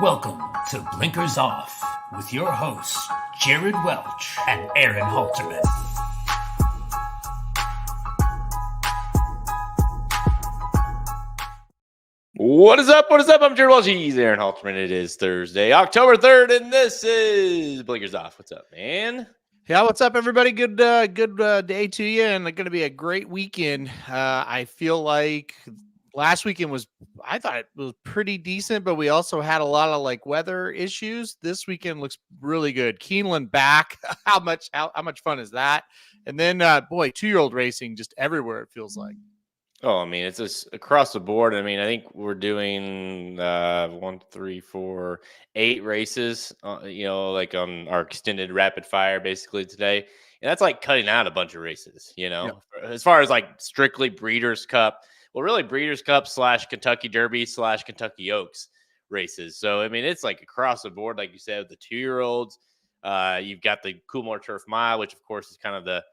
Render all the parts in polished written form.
Welcome to Blinkers Off with your hosts, Jared Welch and Aaron Halterman. What is up? What is up? I'm Jared Welch. He's Aaron Halterman. It is Thursday, October 3rd, and this is Blinkers Off. What's up, man? Yeah, what's up, everybody? Good day to you, and it's going to be a great weekend. I feel like last weekend I thought it was pretty decent, but we also had a lot of weather issues. This weekend looks really good. Keeneland back. How much fun is that? And then, 2-year-old racing just everywhere, it feels like. Oh, I mean, it's just across the board. I mean, I think we're doing 8 races, on our extended rapid fire basically today. And that's like cutting out a bunch of races, as far as strictly Breeders' Cup. Well, really Breeders' Cup / Kentucky Derby / Kentucky Oaks races. So, I mean, it's across the board, like you said, with the 2-year-olds. You've got the Coolmore Turf Mile, which, of course, is kind of the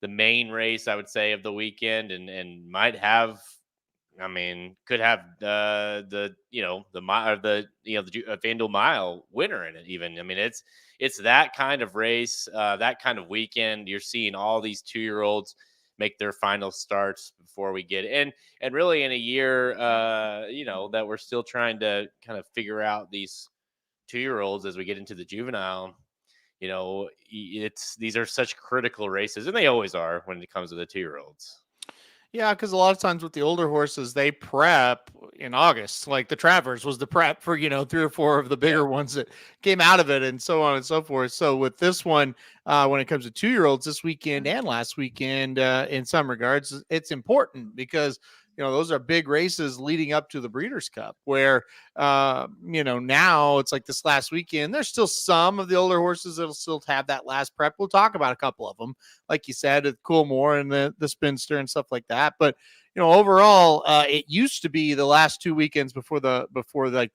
main race, I would say, of the weekend, and might have, could have the FanDuel Mile winner in it. Even, I mean, it's that kind of race, that kind of weekend. You're seeing all these 2-year-olds make their final starts before we get in, and really in a year, that we're still trying to kind of figure out these 2-year-olds as we get into the juvenile. These are such critical races, and they always are when it comes to the 2-year-olds. Yeah, because a lot of times with the older horses, they prep in August. Like the Travers was the prep for, 3 or 4 of the bigger ones that came out of it, and so on and so forth. So with this one, when it comes to 2-year-olds this weekend and last weekend, in some regards, it's important because those are big races leading up to the Breeders' Cup where, now it's like this last weekend. There's still some of the older horses that'll still have that last prep. We'll talk about a couple of them, like you said, at Coolmore and the Spinster and stuff like that. But, overall, it used to be the last 2 weekends before the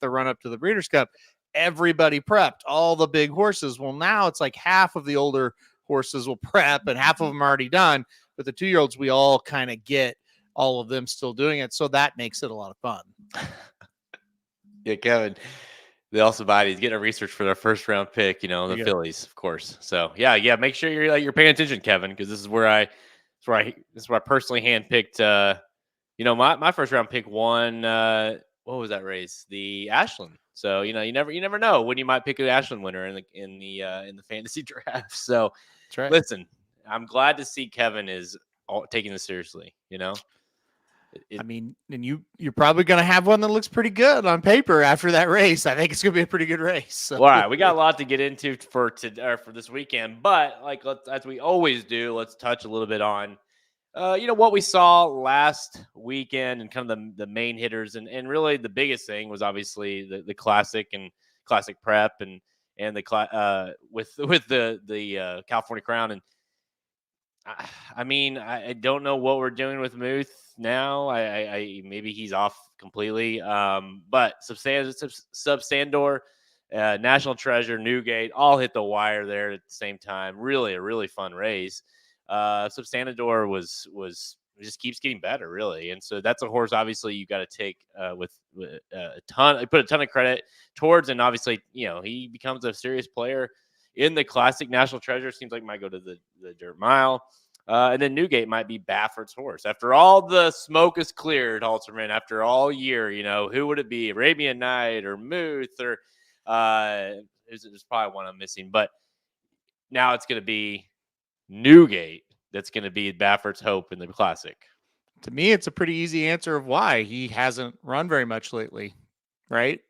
run up to the Breeders' Cup, everybody prepped, all the big horses. Well, now it's like half of the older horses will prep and half of them are already done. But the 2-year-olds, we all kind of get all of them still doing it. So that makes it a lot of fun. Yeah, Kevin, the Alcibiades getting a research for their first round pick, the Phillies, of course. So yeah. Make sure you're paying attention, Kevin, because this is where I personally handpicked, my first round pick won, what was that race? The Ashland. So, you never know when you might pick an Ashland winner in the fantasy draft. So that's right. Listen, I'm glad to see Kevin is taking this seriously, and you're probably going to have one that looks pretty good on paper after that race. I think it's going to be a pretty good race. So. All right, we got a lot to get into for this weekend, but as we always do, let's touch a little bit on, what we saw last weekend and kind of the main hitters, and really the biggest thing was obviously the classic and classic prep and the with the California Crown. And I don't know what we're doing with Muth now. I maybe he's off completely. But Substandor, National Treasure, Newgate, all hit the wire there at the same time. Really, a really fun race. Substandor was just keeps getting better, really. And so that's a horse, obviously, you got to take with a ton of credit towards. And obviously, he becomes a serious player in the classic. National Treasure seems like might go to the dirt mile. And then Newgate might be Baffert's horse. After all the smoke is cleared, Halterman, after all year, who would it be? Arabian Night or Muth or there's probably one I'm missing. But now it's going to be Newgate that's going to be Baffert's hope in the classic. To me, it's a pretty easy answer of why he hasn't run very much lately, right?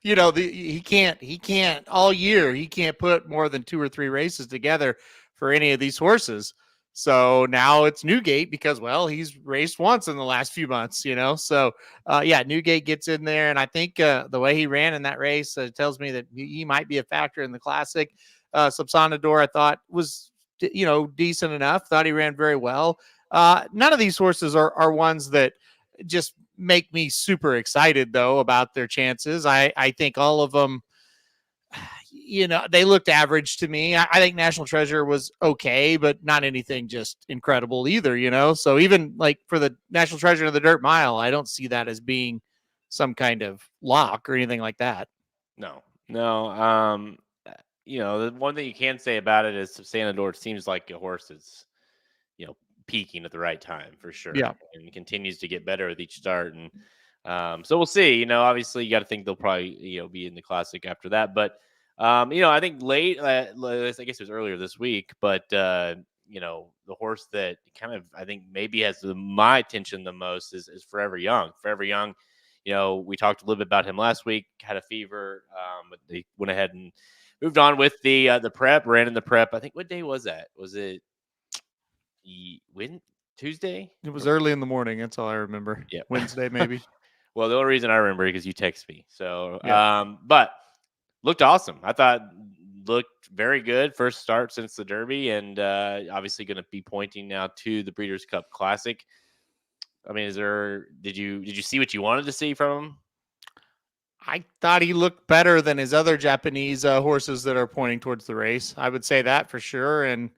He can't all year. He can't put more than 2 or 3 races together for any of these horses. So now it's Newgate because, he's raced once in the last few months, So, Newgate gets in there. And I think the way he ran in that race tells me that he might be a factor in the classic. Substandor, I thought, was, decent enough. Thought he ran very well. None of these horses are ones that just make me super excited, though, about their chances. I think all of them, they looked average to me. I think National Treasure was okay, but not anything just incredible either, So even for the National Treasure of the Dirt Mile, I don't see that as being some kind of lock or anything like that. No. The one thing you can say about it is Santa seems like a horse that's, peaking at the right time for sure. Yeah. And continues to get better with each start. And so we'll see. Obviously you got to think they'll probably, be in the Classic after that. But, I think late, I guess it was earlier this week, but, the horse that kind of, I think maybe has my attention the most is Forever Young. Forever Young, we talked a little bit about him last week, had a fever, but they went ahead and moved on with the prep, ran in the prep. I think, what day was that? Was it Tuesday? It was early in the morning. That's all I remember. Yeah. Wednesday, maybe. Well, the only reason I remember because you text me. So, Yeah. but looked awesome. I thought looked very good. First start since the Derby, and obviously going to be pointing now to the Breeders' Cup Classic. I mean, did you see what you wanted to see from him? I thought he looked better than his other Japanese horses that are pointing towards the race. I would say that for sure. And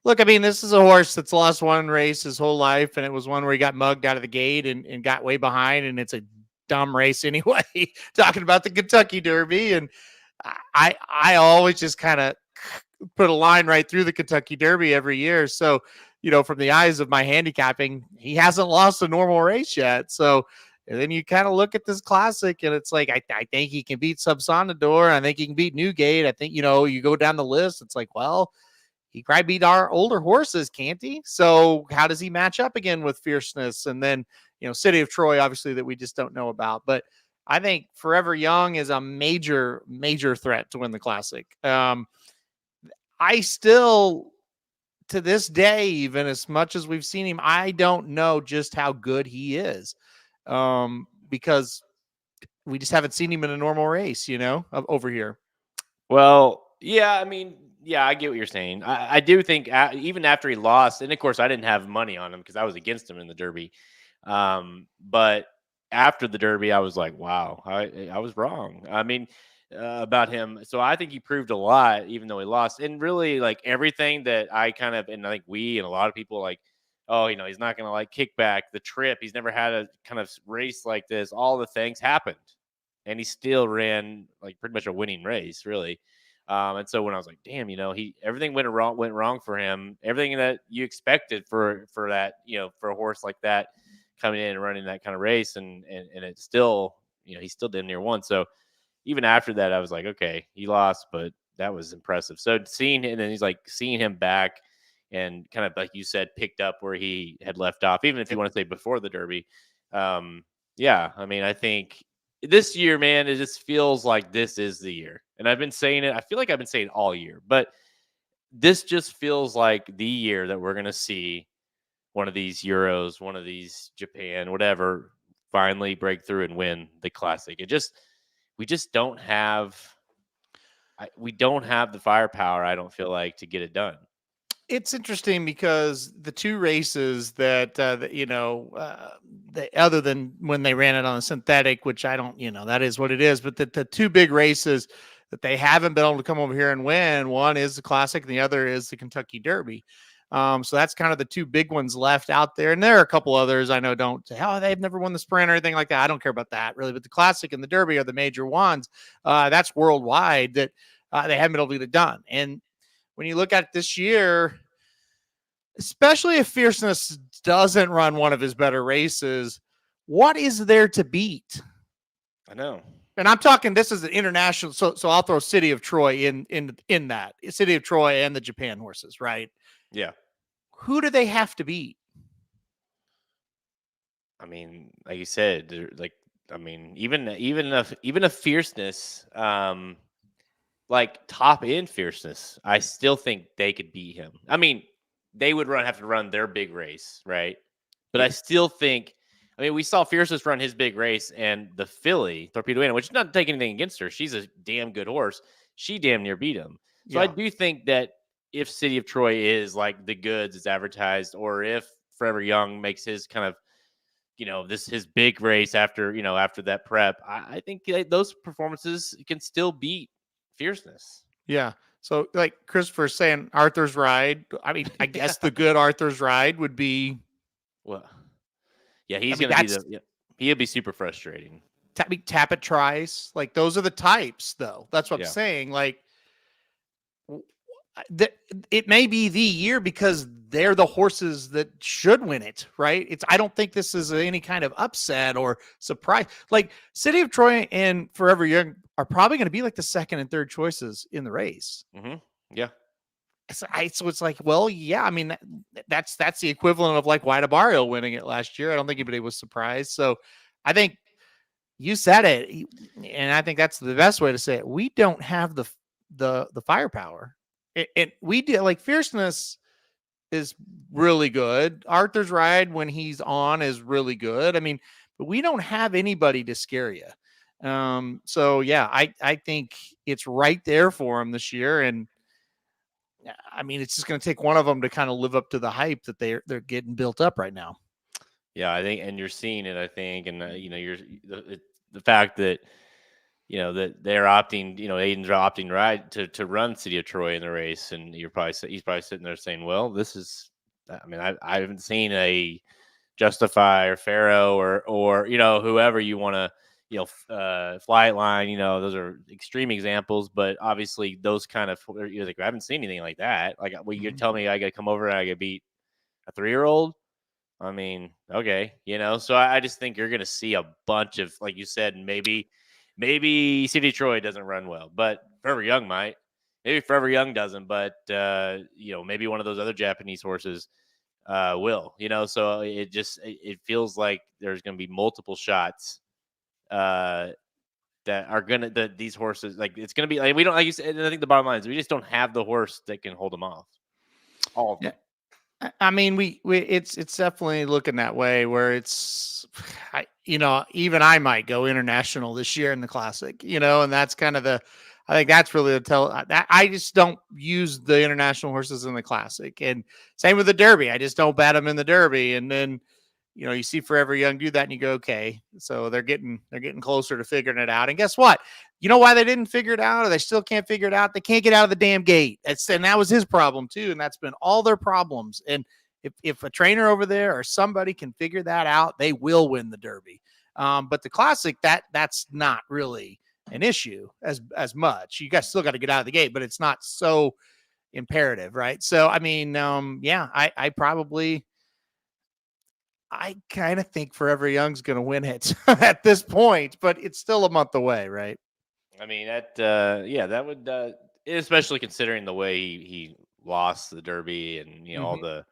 look, I mean, this is a horse that's lost one race his whole life, and it was one where he got mugged out of the gate and got way behind, and it's a dumb race anyway. Talking about the Kentucky Derby, and I always just kind of put a line right through the Kentucky Derby every year. So, from the eyes of my handicapping, he hasn't lost a normal race yet. So, and then you kind of look at this Classic, and it's like, I think he can beat Subsonador. I think he can beat Newgate. I think, you go down the list. It's like, well, he probably beat our older horses, can't he? So how does he match up again with Fierceness? And then, City of Troy, obviously, that we just don't know about. But I think Forever Young is a major, major threat to win the Classic. I still, to this day, even as much as we've seen him, I don't know just how good he is, because we just haven't seen him in a normal race, over here. Well, yeah, I mean, yeah, I get what you're saying. I do think even after he lost, and of course I didn't have money on him because I was against him in the Derby. But after the Derby, I was like, wow, I was wrong. I mean, about him. So I think he proved a lot, even though he lost. And really, like everything that I kind of, and I think we and a lot of people like, oh, he's not going to like kick back the trip. He's never had a kind of race like this. All the things happened. And he still ran like pretty much a winning race, really. And so when I was like, damn, everything went wrong for him. Everything that you expected for that, for a horse like that coming in and running that kind of race, and it's still, he still did near one. So even after that, I was like, okay, he lost, but that was impressive. So seeing him back and kind of like you said, picked up where he had left off, even if you want to say before the Derby. Yeah, I mean, I think this year, man, it just feels like this is the year. And I've been saying it. I feel like I've been saying it all year, but this just feels like the year that we're going to see one of these Euros, one of these Japan, whatever, finally break through and win the Classic. We just don't have the firepower, I don't feel like, to get it done. It's interesting because the two races that other than when they ran it on a synthetic, which I don't, that is what it is. But the two big races that they haven't been able to come over here and win, one is the Classic and the other is the Kentucky Derby. So that's kind of the two big ones left out there. And there are a couple others I know they've never won the sprint or anything like that. I don't care about that really, but the Classic and the Derby are the major ones. That's worldwide that they haven't been able to get it done. And when you look at this year, especially if Fierceness doesn't run one of his better races, what is there to beat? I know. And I'm talking, this is an international. So I'll throw City of Troy in that City of Troy and the Japan horses, right? Yeah. Who do they have to beat? I mean, like you said, even a Fierceness, like top end Fierceness, I still think they could beat him. I mean, they would have to run their big race, right? But I still think, we saw Fierceness run his big race, and the filly, Torpedo Anna, which is not taking anything against her. She's a damn good horse. She damn near beat him. So yeah. I do think that if City of Troy is like the goods is advertised, or if Forever Young makes his kind of, his big race after that prep, I think those performances can still beat Fierceness. Yeah. So like Christopher's saying, Arthur's Ride. I mean, I guess the good Arthur's Ride would be. Well, yeah, he'll be super frustrating. Tap it tries. Like those are the types, though. That's what I'm Yeah. saying. Like it may be the year because they're the horses that should win it, right? I don't think this is any kind of upset or surprise. Like City of Troy and Forever Young are probably going to be like the second and third choices in the race. Mm-hmm. Yeah. So it's like, well, yeah, I mean, that's the equivalent of like White Barrio winning it last year. I don't think anybody was surprised. So I think you said it, and I think that's the best way to say it. We don't have the firepower. We did, like, Fierceness is really good. Arthur's Ride, when he's on, is really good. I mean, but we don't have anybody to scare you. So yeah, I think it's right there for him this year. And I mean, it's just going to take one of them to kind of live up to the hype that they're getting built up right now. Yeah, I think, and you're seeing it, I think, and you're the fact that that they're opting, Aiden's opting right to run City of Troy in the race, and he's probably sitting there saying, well, this is, I mean, I haven't seen a Justify or Pharoah or whoever you want to Flight Line, those are extreme examples, but obviously those kind of, you're like, I haven't seen anything like that. Like, you're telling me I got to come over and I got to beat a 3-year-old. I mean, okay, so I just think you're going to see a bunch of, like you said, maybe City of Troy doesn't run well, but Forever Young might. Maybe Forever Young doesn't, but maybe one of those other Japanese horses will. So it feels like there's going to be multiple shots that are that these horses, like, it's going to be like, we don't, like you said, and I think the bottom line is we just don't have the horse that can hold them off. All of them. Yeah. I mean, it's definitely looking that way where it's, even I might go international this year in the Classic, and that's kind of I think that's really the tell. I just don't use the international horses in the Classic, and same with the Derby. I just don't bet them in the Derby, and then you see Forever Young do that, and you go, okay, so they're getting closer to figuring it out. And guess what? You know why they didn't figure it out, or they still can't figure it out? They can't get out of the damn gate. And that was his problem too, and that's been all their problems. And if a trainer over there or somebody can figure that out, they will win the Derby. But the Classic, that's not really an issue as much. You guys still got to get out of the gate, but it's not so imperative, right? So I mean, yeah, I kind of think Forever Young's going to win it at this point, but it's still a month away, right? I mean, that would, especially considering the way he lost the Derby and all the,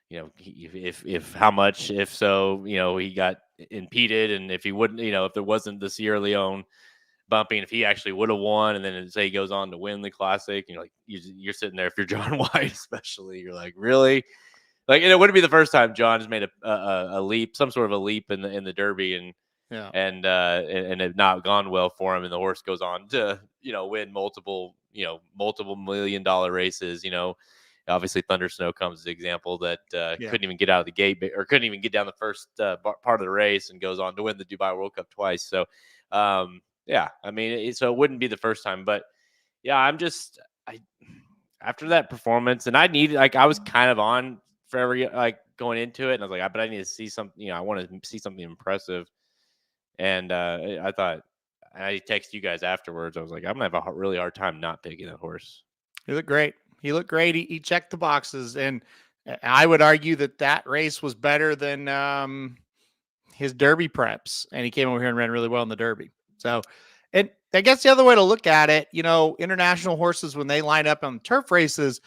if how much, if so, he got impeded, and if he wouldn't, if there wasn't the Sierra Leone bumping, if he actually would have won, and then say he goes on to win the Classic, you're sitting there, if you're John White especially, you're like, really? Like, it wouldn't be the first time John has made a leap, some sort of a leap in the Derby, and it not gone well for him, and the horse goes on to win multiple $multi-million races. Obviously Thunder Snow comes as an example that couldn't even get out of the gate, or couldn't even get down the first part of the race, and goes on to win the Dubai World Cup twice. So yeah, I mean, so it wouldn't be the first time, but yeah, after that performance, and I was kind of on Forever, like, going into it, and I was like, but I need to see something. I want to see something impressive. And I thought, I texted you guys afterwards. I was like, I'm gonna have a really hard time not picking that horse. He looked great. He checked the boxes, and I would argue that race was better than his Derby preps, and he came over here and ran really well in the Derby. So, and I guess the other way to look at it, international horses, when they line up on turf races,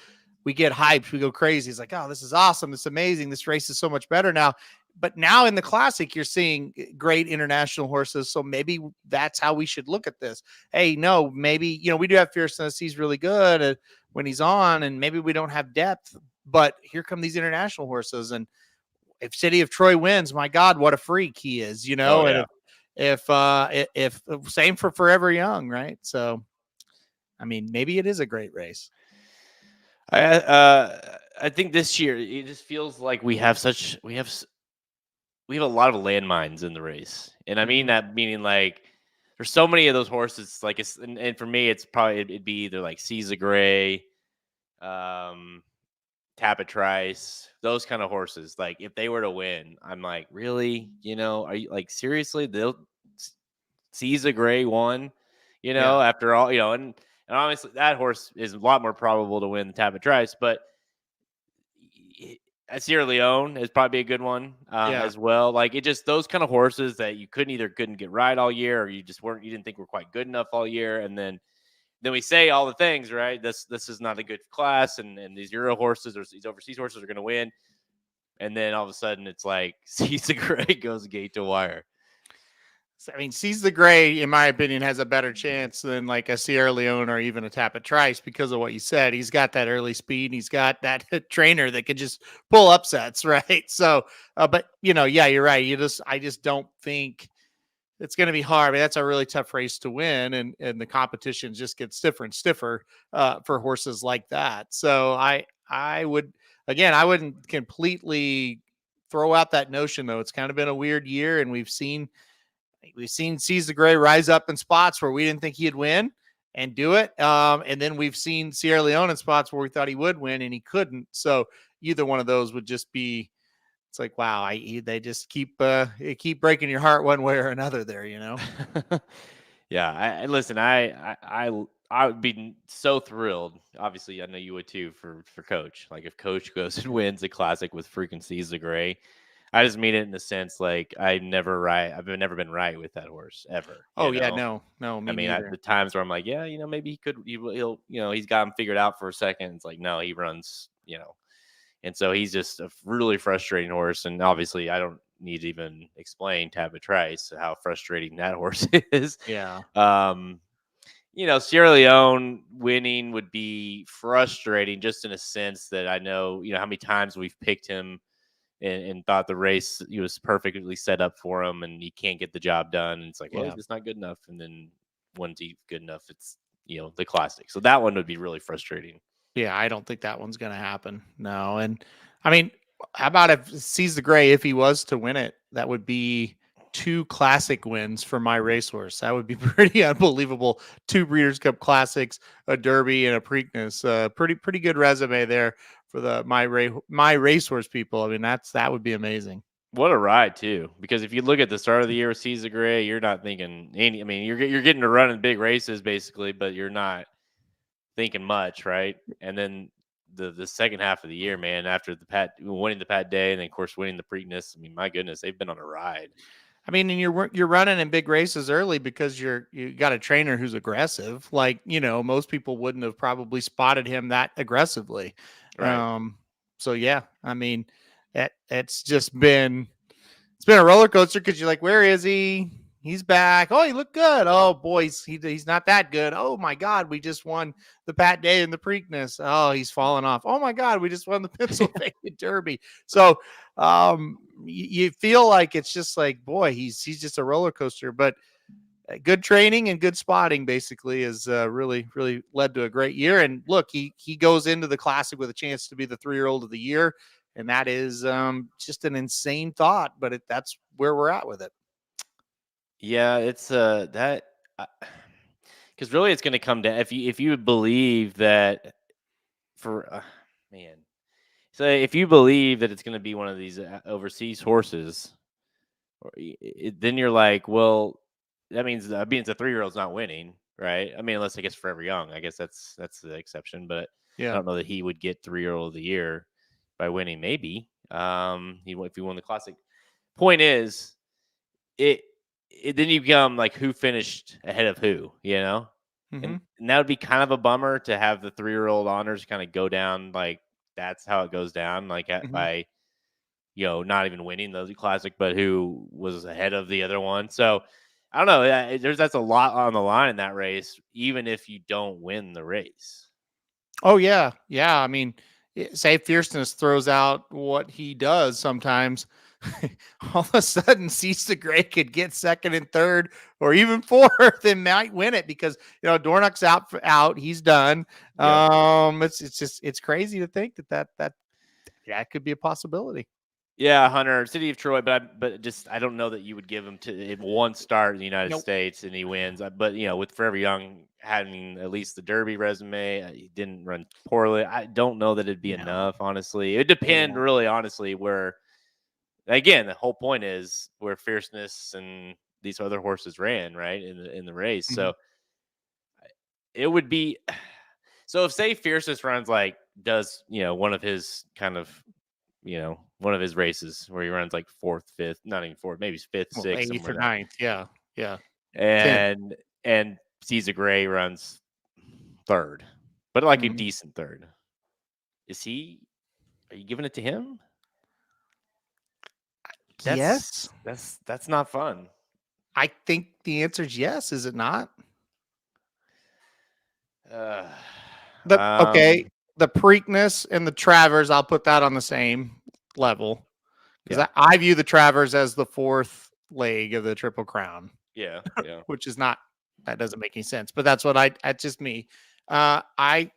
we get hyped, we go crazy. It's like, oh, this is awesome, this is amazing, this race is so much better now. But now in the Classic, you're seeing great international horses, so maybe that's how we should look at this. Hey, no, maybe we do have Fierceness, he's really good when he's on, and maybe we don't have depth, but here come these international horses. And if City of Troy wins, my God, what a freak he is, Oh, yeah. And if same for Forever Young, right? So I mean, maybe it is a great race. I think this year it just feels like we have a lot of landmines in the race, and I mean that meaning, like, there's so many of those horses. Like, and for me, it'd be either like Caesar Gray, Tapatrice, those kind of horses. Like, if they were to win, I'm like, really? Are you, like, seriously? Sees a Gray won, after all, and honestly, that horse is a lot more probable to win the Tabit Trice, but Sierra Leone is probably a good one as well. Like it just those kind of horses that you couldn't get right all year, or you didn't think were quite good enough all year, and then we say all the things, right? This is not a good class, and these Euro horses or these overseas horses are going to win, and then all of a sudden it's like Sees the Gray goes gate to wire. I mean, Sees the Gray, in my opinion, has a better chance than like a Sierra Leone or even a Tabit Trice because of what you said. He's got that early speed. And he's got that trainer that could just pull upsets, right? So, but yeah, you're right. I just don't think it's going to be hard. I mean, that's a really tough race to win, and the competition just gets stiffer and stiffer for horses like that. So I wouldn't completely throw out that notion though. It's kind of been a weird year, and we've seen Sees the Gray rise up in spots where we didn't think he'd win and do it. And then we've seen Sierra Leone in spots where we thought he would win and he couldn't. So either one of those would just be, it's like, wow, they just keep breaking your heart one way or another there, Yeah. I would be so thrilled. Obviously, I know you would too for Coach. Like if Coach goes and wins a classic with freaking Sees the Gray. I just mean it in the sense like I've never been right with that horse ever. No, I mean, at the times where I'm like, yeah, maybe he'll, he's got him figured out for a second. It's like, no, he runs, and so he's just a really frustrating horse. And obviously, I don't need to even explain Tabit Trice how frustrating that horse is. Yeah. Sierra Leone winning would be frustrating just in a sense that I know, how many times we've picked him and thought the race he was perfectly set up for him and he can't get the job done. And it's like, well, he's just not good enough. And then once he's good enough, it's, the classic. So that one would be really frustrating. Yeah, I don't think that one's going to happen. No. And I mean, how about if Sees the Gray, if he was to win it, that would be 2 classic wins for my racehorse. That would be pretty unbelievable. 2 Breeders' Cup Classics, a Derby, and a Preakness. Pretty good resume there for the my racehorse people. I mean, that would be amazing. What a ride too! Because if you look at the start of the year with Sees the Gray, you're not thinking any. I mean, you're getting to run in big races basically, but you're not thinking much, right? And then the second half of the year, man, after winning the Pat Day, and then of course winning the Preakness. I mean, my goodness, they've been on a ride. I mean, and you're running in big races early because you got a trainer who's aggressive. Like, most people wouldn't have probably spotted him that aggressively. Right. So yeah, I mean, it's been a roller coaster because you're like, where is he? He's back. Oh, he looked good. Oh, boys, he's not that good. Oh my God, we just won the Pat Day and the Preakness. Oh, he's fallen off. Oh my God, we just won the Pennsylvania Derby. So, you feel like it's just like, boy, he's just a roller coaster. But good training and good spotting basically has really led to a great year. And look, he goes into the Classic with a chance to be the 3-year-old of the year, and that is just an insane thought. But that's where we're at with it. Yeah, it's that because really it's going to come down if you believe that for man. So if you believe that it's going to be one of these overseas horses, then you're like, well, that means the 3-year-old's not winning, right? I mean, unless I guess Forever Young, I guess that's the exception. But Yeah, I don't know that he would get 3-year-old of the year by winning. Maybe if he won the Classic. Point is, it then you become like who finished ahead of who, Mm-hmm. and that would be kind of a bummer to have the 3-year-old honors kind of go down like that's how it goes down, like by not even winning the Classic, but who was ahead of the other one. So I don't know. That's a lot on the line in that race, even if you don't win the race. Oh yeah. I mean, say Fierceness throws out what he does sometimes. All of a sudden, Sees the Gray could get second and third, or even fourth, and might win it because Dornock's out. He's done. Yeah. It's crazy to think that could be a possibility. Yeah, Hunter, City of Troy, but I don't know that you would give him to one start in the United States and he wins. But with Forever Young having at least the Derby resume, he didn't run poorly. I don't know that it'd be enough. Honestly, it depends. Really, honestly, where again the whole point is where Fierceness and these other horses ran, right, in the race. Mhm. So it would be so if say Fiercest runs does one of his kind of one of his races where he runs like fourth, fifth, not even fourth, maybe fifth, Well, sixth, 8th somewhere or that, 9th. Yeah. Yeah. 10th. and Caesar Gray runs third, but like a Mhm. decent third. Are you giving it to him? Yes. That's not fun. I think the answer is yes. Is it not? Uh, Okay. The Preakness and the Travers, I'll put that on the same level because yeah, I view the Travers as the 4th leg of the Triple Crown, yeah. which is not, that doesn't make any sense, but that's just me. The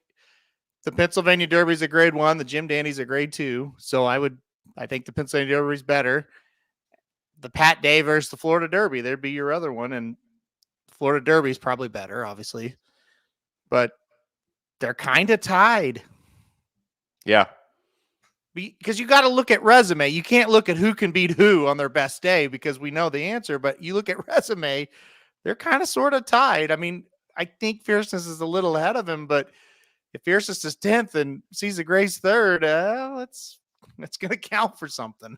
Pennsylvania Derby's a grade 1, the Jim Dandy's a grade 2. So I think the Pennsylvania Derby's better. The Pat Day versus the Florida Derby, there'd be your other one. And Florida Derby's probably better, obviously, but they're kind of tied. Yeah. Because you got to look at resume. You can't look at who can beat who on their best day because we know the answer, but you look at resume, they're kind of sort of tied. I mean, I think Fierceness is a little ahead of him, but if Fierceness is 10th and Caesar Gray's 3rd, that's going to count for something.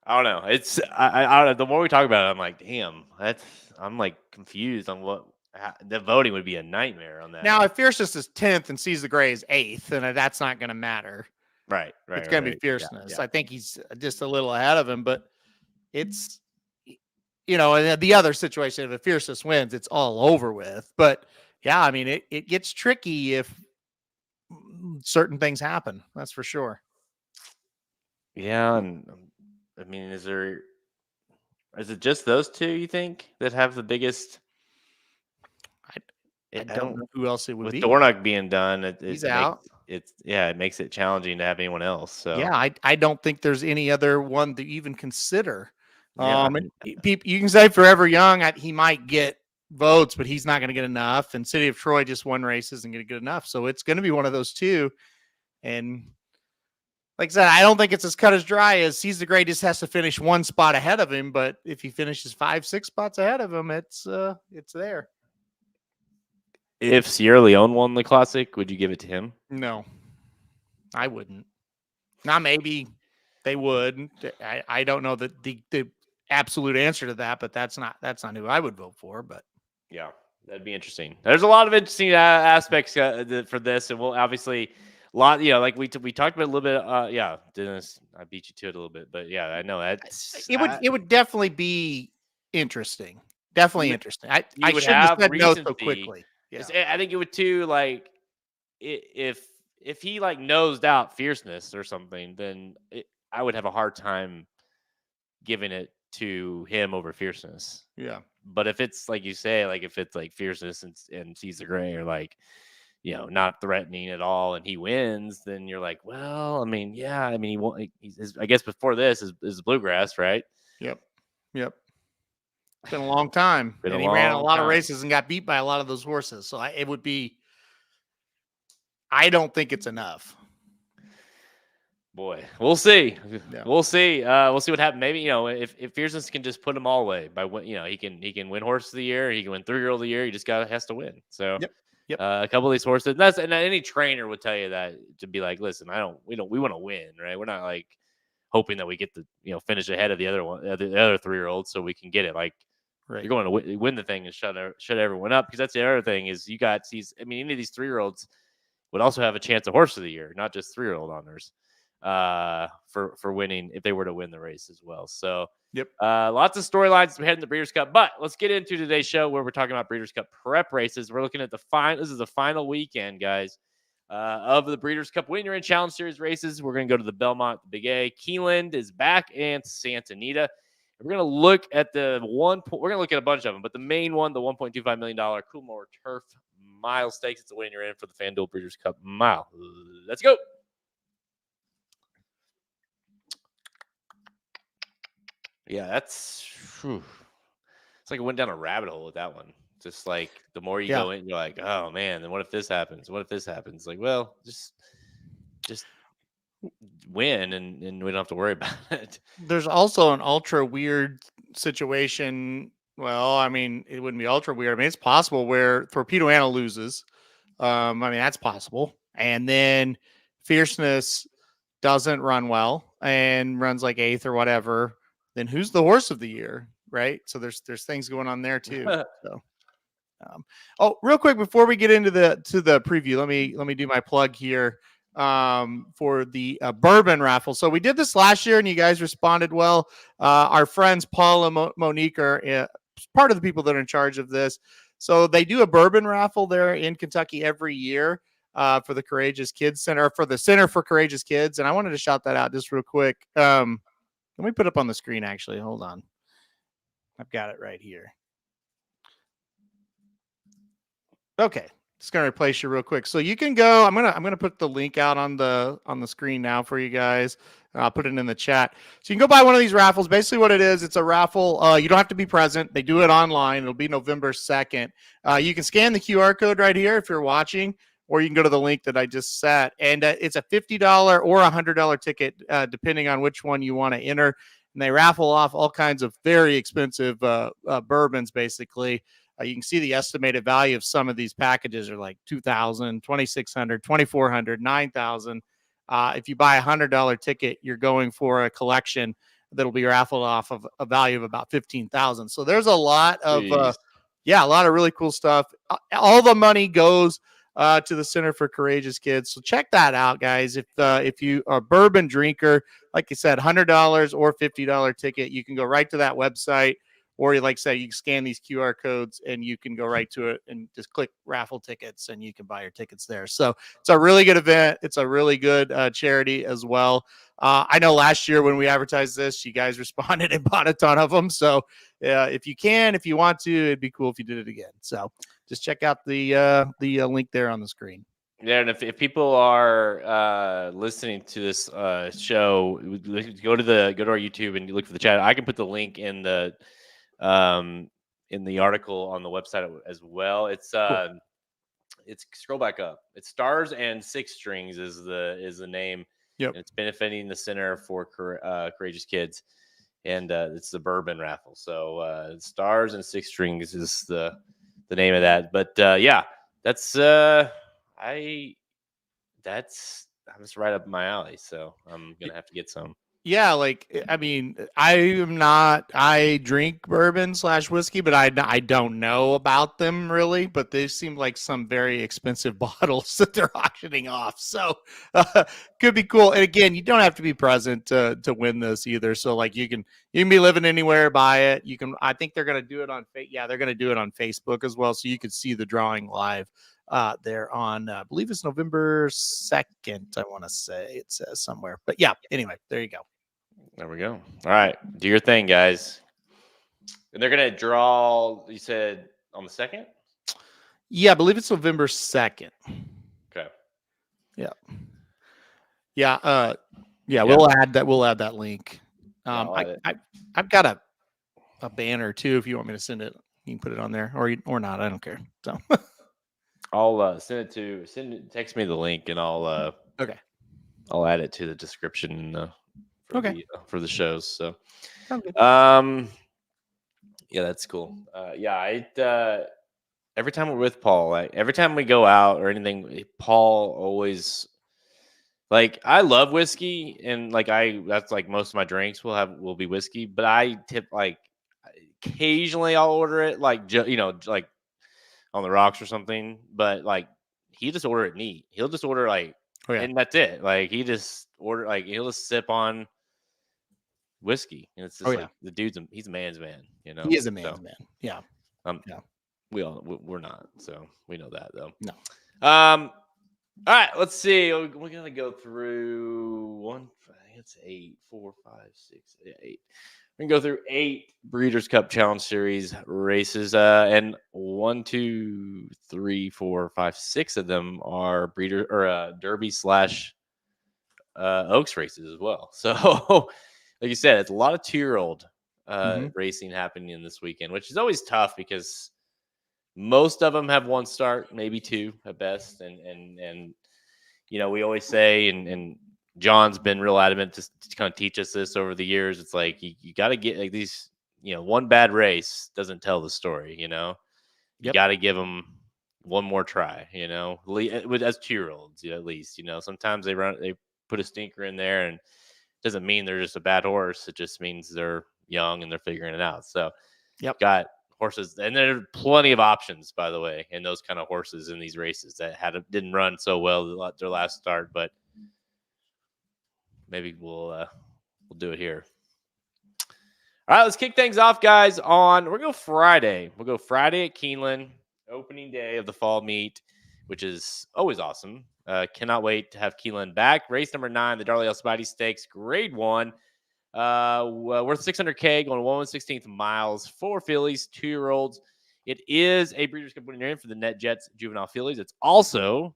I don't know. It's I don't know. The more we talk about it, I'm like, damn, I'm like confused on the voting would be a nightmare on that. Now, if Fierceness is 10th and Caesar Gray is 8th, then that's not going to matter. Right. It's going to be Fierceness. Yeah. I think he's just a little ahead of him, but it's, and the other situation, if Fierceness wins, it's all over with. But yeah, I mean, it gets tricky if certain things happen. That's for sure. Yeah, and I mean, is it just those two you think that have the biggest? I don't know who else it would with be. Dornoch being done. He's out. It makes it challenging to have anyone else. So yeah, I don't think there's any other one to even consider. Yeah. And people, you can say Forever Young, he might get votes, but he's not going to get enough. And City of Troy just won races isn't going to get enough. So it's going to be one of those two. And like I said, I don't think it's as cut as dry as Caesar Gray just has to finish one spot ahead of him. But if he finishes 5-6 spots ahead of him, it's there. If Sierra Leone won the Classic, would you give it to him? No, I wouldn't. Now, maybe they would. I don't know the absolute answer to that, but that's not who I would vote for. But yeah, that'd be interesting. There's a lot of interesting aspects for this, and we'll obviously like we talked about a little bit. Yeah, Dennis, I beat you to it a little bit, but yeah, I know that it would definitely be interesting. Definitely interesting. I shouldn't have said no so quickly. Yeah. I think it would too. Like if he like nosed out Fierceness or something, then I would have a hard time giving it to him over Fierceness. Yeah. But if it's like you say, like if it's like Fierceness and Caesar Gray are like, not threatening at all, and he wins, then you're like, well, I mean, yeah, I mean, he won. I guess before this is Bluegrass, right? Yep. It's been a long time, and he ran a lot of races and got beat by a lot of those horses. So it would be. I don't think it's enough. Boy, we'll see. Yeah. We'll see. We'll see what happens. Maybe if Fierceness can just put them all away by he can win Horse of the Year. He can win 3-year-old of the year. He just has to win. So Yep. A couple of these horses. And any trainer would tell you that to be like, listen, we want to win, right? We're not like hoping that we get to finish ahead of the other 3-year-olds so we can get it. Like you're going to win the thing and shut everyone up, because that's the other thing is you got these. I mean, any of these 3-year-olds would also have a chance of Horse of the Year, not just 3-year-old honors. For winning if they were to win the race as well. So lots of storylines ahead in the Breeders' Cup, but let's get into today's show where we're talking about Breeders' Cup prep races. We're looking at this is the final weekend, guys, of the Breeders' Cup Win Your In Challenge Series races. We're going to go to the Belmont, the Big A. Keeneland is back, and Santa Anita. We're going to look at we're going to look at a bunch of them, but the main one, the $1.25 million Coolmore Turf Mile Stakes. It's a win you're in for the FanDuel Breeders' Cup Mile. Let's go. Yeah, it's like it went down a rabbit hole with that one. Just like the more you go in, you're like, oh man, then what if this happens? What if this happens? Like, well, just win and we don't have to worry about it. There's also an ultra weird situation. Well, I mean, it wouldn't be ultra weird. I mean, it's possible where Torpedo Anna loses. I mean, that's possible. And then Fierceness doesn't run well and runs like 8th or whatever. Then who's the horse of the year, right? So there's things going on there too. So, oh, real quick before we get into the preview, let me do my plug here for the bourbon raffle. So we did this last year and you guys responded well. Our friends Paul and Monique are part of the people that are in charge of this. So they do a bourbon raffle there in Kentucky every year for the Courageous Kids Center, for the Center for Courageous Kids. And I wanted to shout that out just real quick. Let me put it up on the screen, actually. Hold on. I've got it right here. Okay. Just going to replace you real quick. So you can go, I'm going to put the link out on the screen now for you guys. I'll put it in the chat. So you can go buy one of these raffles. Basically what it is, it's a raffle. You don't have to be present. They do it online. It'll be November 2nd. You can scan the QR code right here if you're watching, or you can go to the link that I just set. And it's a $50 or $100 ticket, depending on which one you want to enter. And they raffle off all kinds of very expensive bourbons, basically. You can see the estimated value of some of these packages are like $2,000, $2,600, $2,400, $9,000. If you buy $100 ticket, you're going for a collection that'll be raffled off of a value of about $15,000. So there's a lot of, a lot of really cool stuff. All the money goes to the Center for Courageous Kids. So check that out, guys. If you are a bourbon drinker, like I said, $100 or $50 ticket, you can go right to that website. Or like I said, you can scan these QR codes and you can go right to it and just click raffle tickets and you can buy your tickets there. So it's a really good event. It's a really good charity as well. I know last year when we advertised this, you guys responded and bought a ton of them. So if you want to, it'd be cool if you did it again. So just check out the link there on the screen. Yeah, and if people are listening to this show, go to our YouTube and you look for the chat. I can put the link in the article on the website as well. It's Cool. It's scroll back up. It's Stars and Six Strings is the name. Yep. And it's benefiting the Center for Courageous Kids, and it's the bourbon raffle. So Stars and Six Strings is the name of that. But yeah, that's right up my alley. So I'm gonna have to get some. Yeah, like, I mean, I drink bourbon / whiskey, but I don't know about them really, but they seem like some very expensive bottles that they're auctioning off. So could be cool. And again, you don't have to be present to win this either. So like you can be living anywhere, buy it. I think they're going to do it on they're going to do it on Facebook as well. So you could see the drawing live there on, I believe it's November 2nd. I want to say it says somewhere, but yeah, anyway, there you go. There we go. All right. Do your thing, guys. And they're going to draw, you said, on the 2nd? Yeah, I believe it's November 2nd. Okay. Yeah. Yeah. We'll add that link. I've got a banner too. If you want me to send it, you can put it on there or not. I don't care. So I'll text me the link and I'll add it to the description. For the shows. So yeah, that's cool. Every time we're with Paul, like every time we go out or anything, Paul always, like, I love whiskey and like that's like most of my drinks will be whiskey, but I tip, like, occasionally I'll order it like like on the rocks or something, but like he just order it neat. He'll just order and that's it. Like he just order, like he'll just sip on whiskey, and it's just the dude's he's a man's man, he is a man's man. Yeah. We're not, so we know that though. No. All right, let's see. We're gonna go through I think it's 8, 4, 5, 6, 8. We can go through 8 Breeders' Cup Challenge Series races, and 1, 2, 3, 4, 5, 6 of them are breeder or Derby / Oaks races as well. So like you said, it's a lot of 2-year-old racing happening in this weekend, which is always tough because most of them have 1 start, maybe 2 at best. And we always say, and John's been real adamant to kind of teach us this over the years. It's like you got to get like these one bad race doesn't tell the story. You got to give them one more try. As 2-year-olds, at least. Sometimes they put a stinker in there, and it doesn't mean they're just a bad horse. It just means they're young and they're figuring it out. So, got horses, and there are plenty of options, by the way, in those kind of horses in these races that didn't run so well their last start, but maybe we'll do it here. All right, let's kick things off, guys. We'll go Friday. We'll go Friday at Keeneland, opening day of the fall meet, which is always awesome. Cannot wait to have Keeneland back. Race number 9, the Darley Alcibiades Stakes, Grade 1. Worth $600K, going 1/16 miles. 4 fillies, 2-year-olds. It is a Breeders' Cup winner in for the Net Jets juvenile fillies. It's also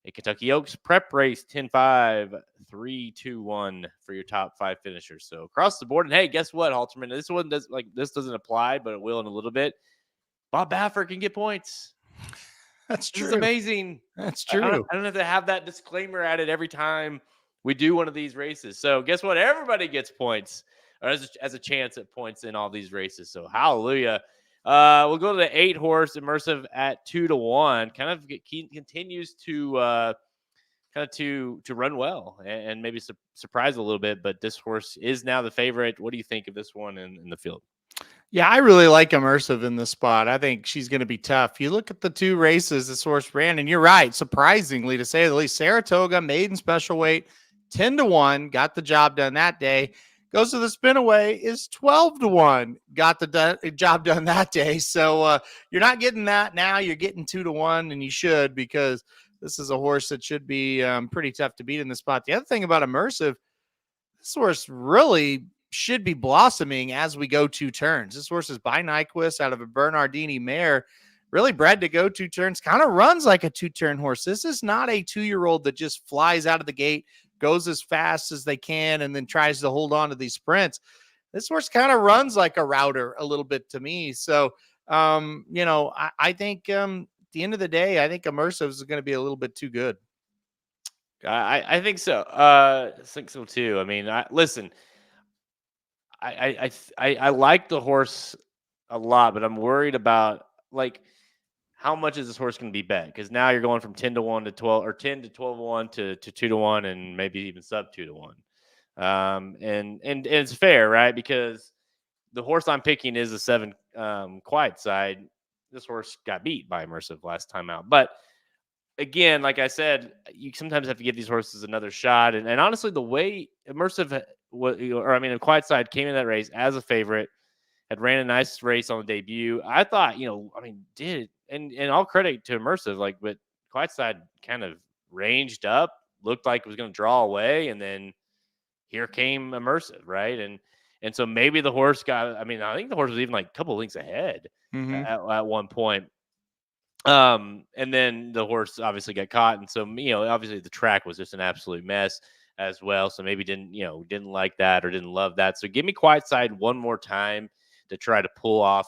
a Kentucky Oaks prep race, 10-5, 3-2-1 for your top 5 finishers. So across the board. And hey, guess what, Halterman? This doesn't apply, but it will in a little bit. Bob Baffert can get points. That's true. It's amazing. That's true. I don't have to have that disclaimer added every time we do one of these races. So guess what? Everybody gets points, or as a chance at points in all these races. So hallelujah. We'll go to the 8-horse Immersive at 2-1. Kind of continues to run well and maybe surprise a little bit. But this horse is now the favorite. What do you think of this one in the field? Yeah, I really like Immersive in this spot. I think she's going to be tough. You look at the 2 races this horse ran, and you're right. Surprisingly, to say the least, Saratoga, maiden special weight, 10-1, got the job done that day. Goes to the Spinaway, is 12-1, got the job done that day. So you're not getting that now. You're getting 2-1, and you should, because this is a horse that should be pretty tough to beat in this spot. The other thing about Immersive, this horse really should be blossoming as we go 2 turns. This horse is by Nyquist out of a Bernardini mare, really bred to go 2 turns, kind of runs like a 2-turn horse. This is not a 2-year-old that just flies out of the gate, goes as fast as they can, and then tries to hold on to these sprints. This horse kind of runs like a router a little bit to me. So, I think at the end of the day, I think Immersive is going to be a little bit too good. I think so. I think so too. I mean, listen, I like the horse a lot, but I'm worried about how much is this horse going to be bet? Because now you're going from 10-1 to 12, or 10 to 12-1 to 2-1, and maybe even sub 2-1. And it's fair, right? Because the horse I'm picking is a 7 quiet side. This horse got beat by Immersive last time out, but again, like I said, you sometimes have to give these horses another shot. And honestly, the way Immersive Quiet Side came in that race as a favorite, had ran a nice race on the debut. I thought, and all credit to Immersive, but Quiet Side kind of ranged up, looked like it was going to draw away, and then here came Immersive, right? And so maybe the horse I think the horse was even a couple of lengths ahead at one point. And then the horse obviously got caught, and so obviously the track was just an absolute mess as well. So maybe didn't like that or didn't love that. So give me Quiet Side one more time to try to pull off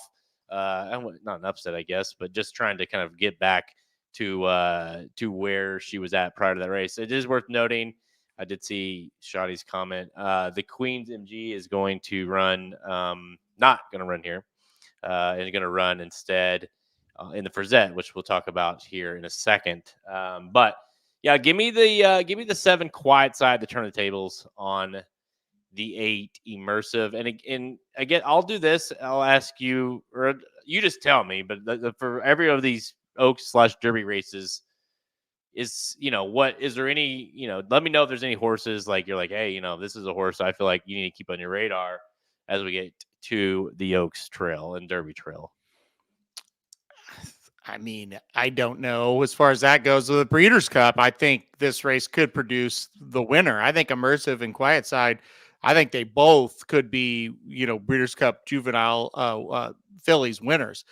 not an upset, I guess, but just trying to kind of get back to where she was at prior to that race. It is worth noting, I did see Shotty's comment. The Queen's MG is going to run, not going to run here, and going to run instead in the Frizette, which we'll talk about here in a second. But yeah, give me the 7 Quiet Side to turn the tables on the 8 Immersive. And again, I'll do this. I'll ask you, or you just tell me, but for every of these Oaks/Derby races, is there any, let me know if there's any horses you're hey, this is a horse I feel like you need to keep on your radar as we get to the Oaks Trail and Derby Trail. I mean, I don't know as far as that goes. With the Breeders' Cup, I think this race could produce the winner. I think Immersive and Quiet Side, I think they both could be, Breeders' Cup juvenile fillies winners.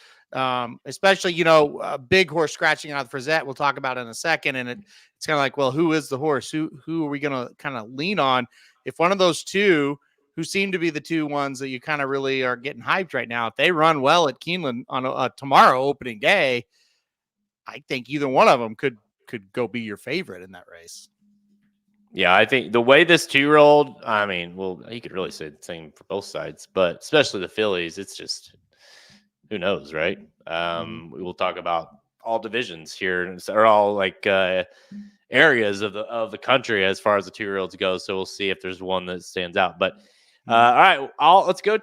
Especially, a big horse scratching out of Frizette, we'll talk about in a second. And it's kind of well, who is the horse? Who are we going to kind of lean on? If one of those two, who seem to be the 2 ones that you kind of really are getting hyped right now, if they run well at Keeneland on tomorrow opening day, I think either one of them could go be your favorite in that race. Yeah, I think the way this 2-year-old, I mean, well, you could really say the same for both sides, but especially the fillies, it's just who knows, right? We will talk about all divisions here, or all like areas of the country as far as the 2-year-olds go. So we'll see if there's one that stands out. But all right, let's go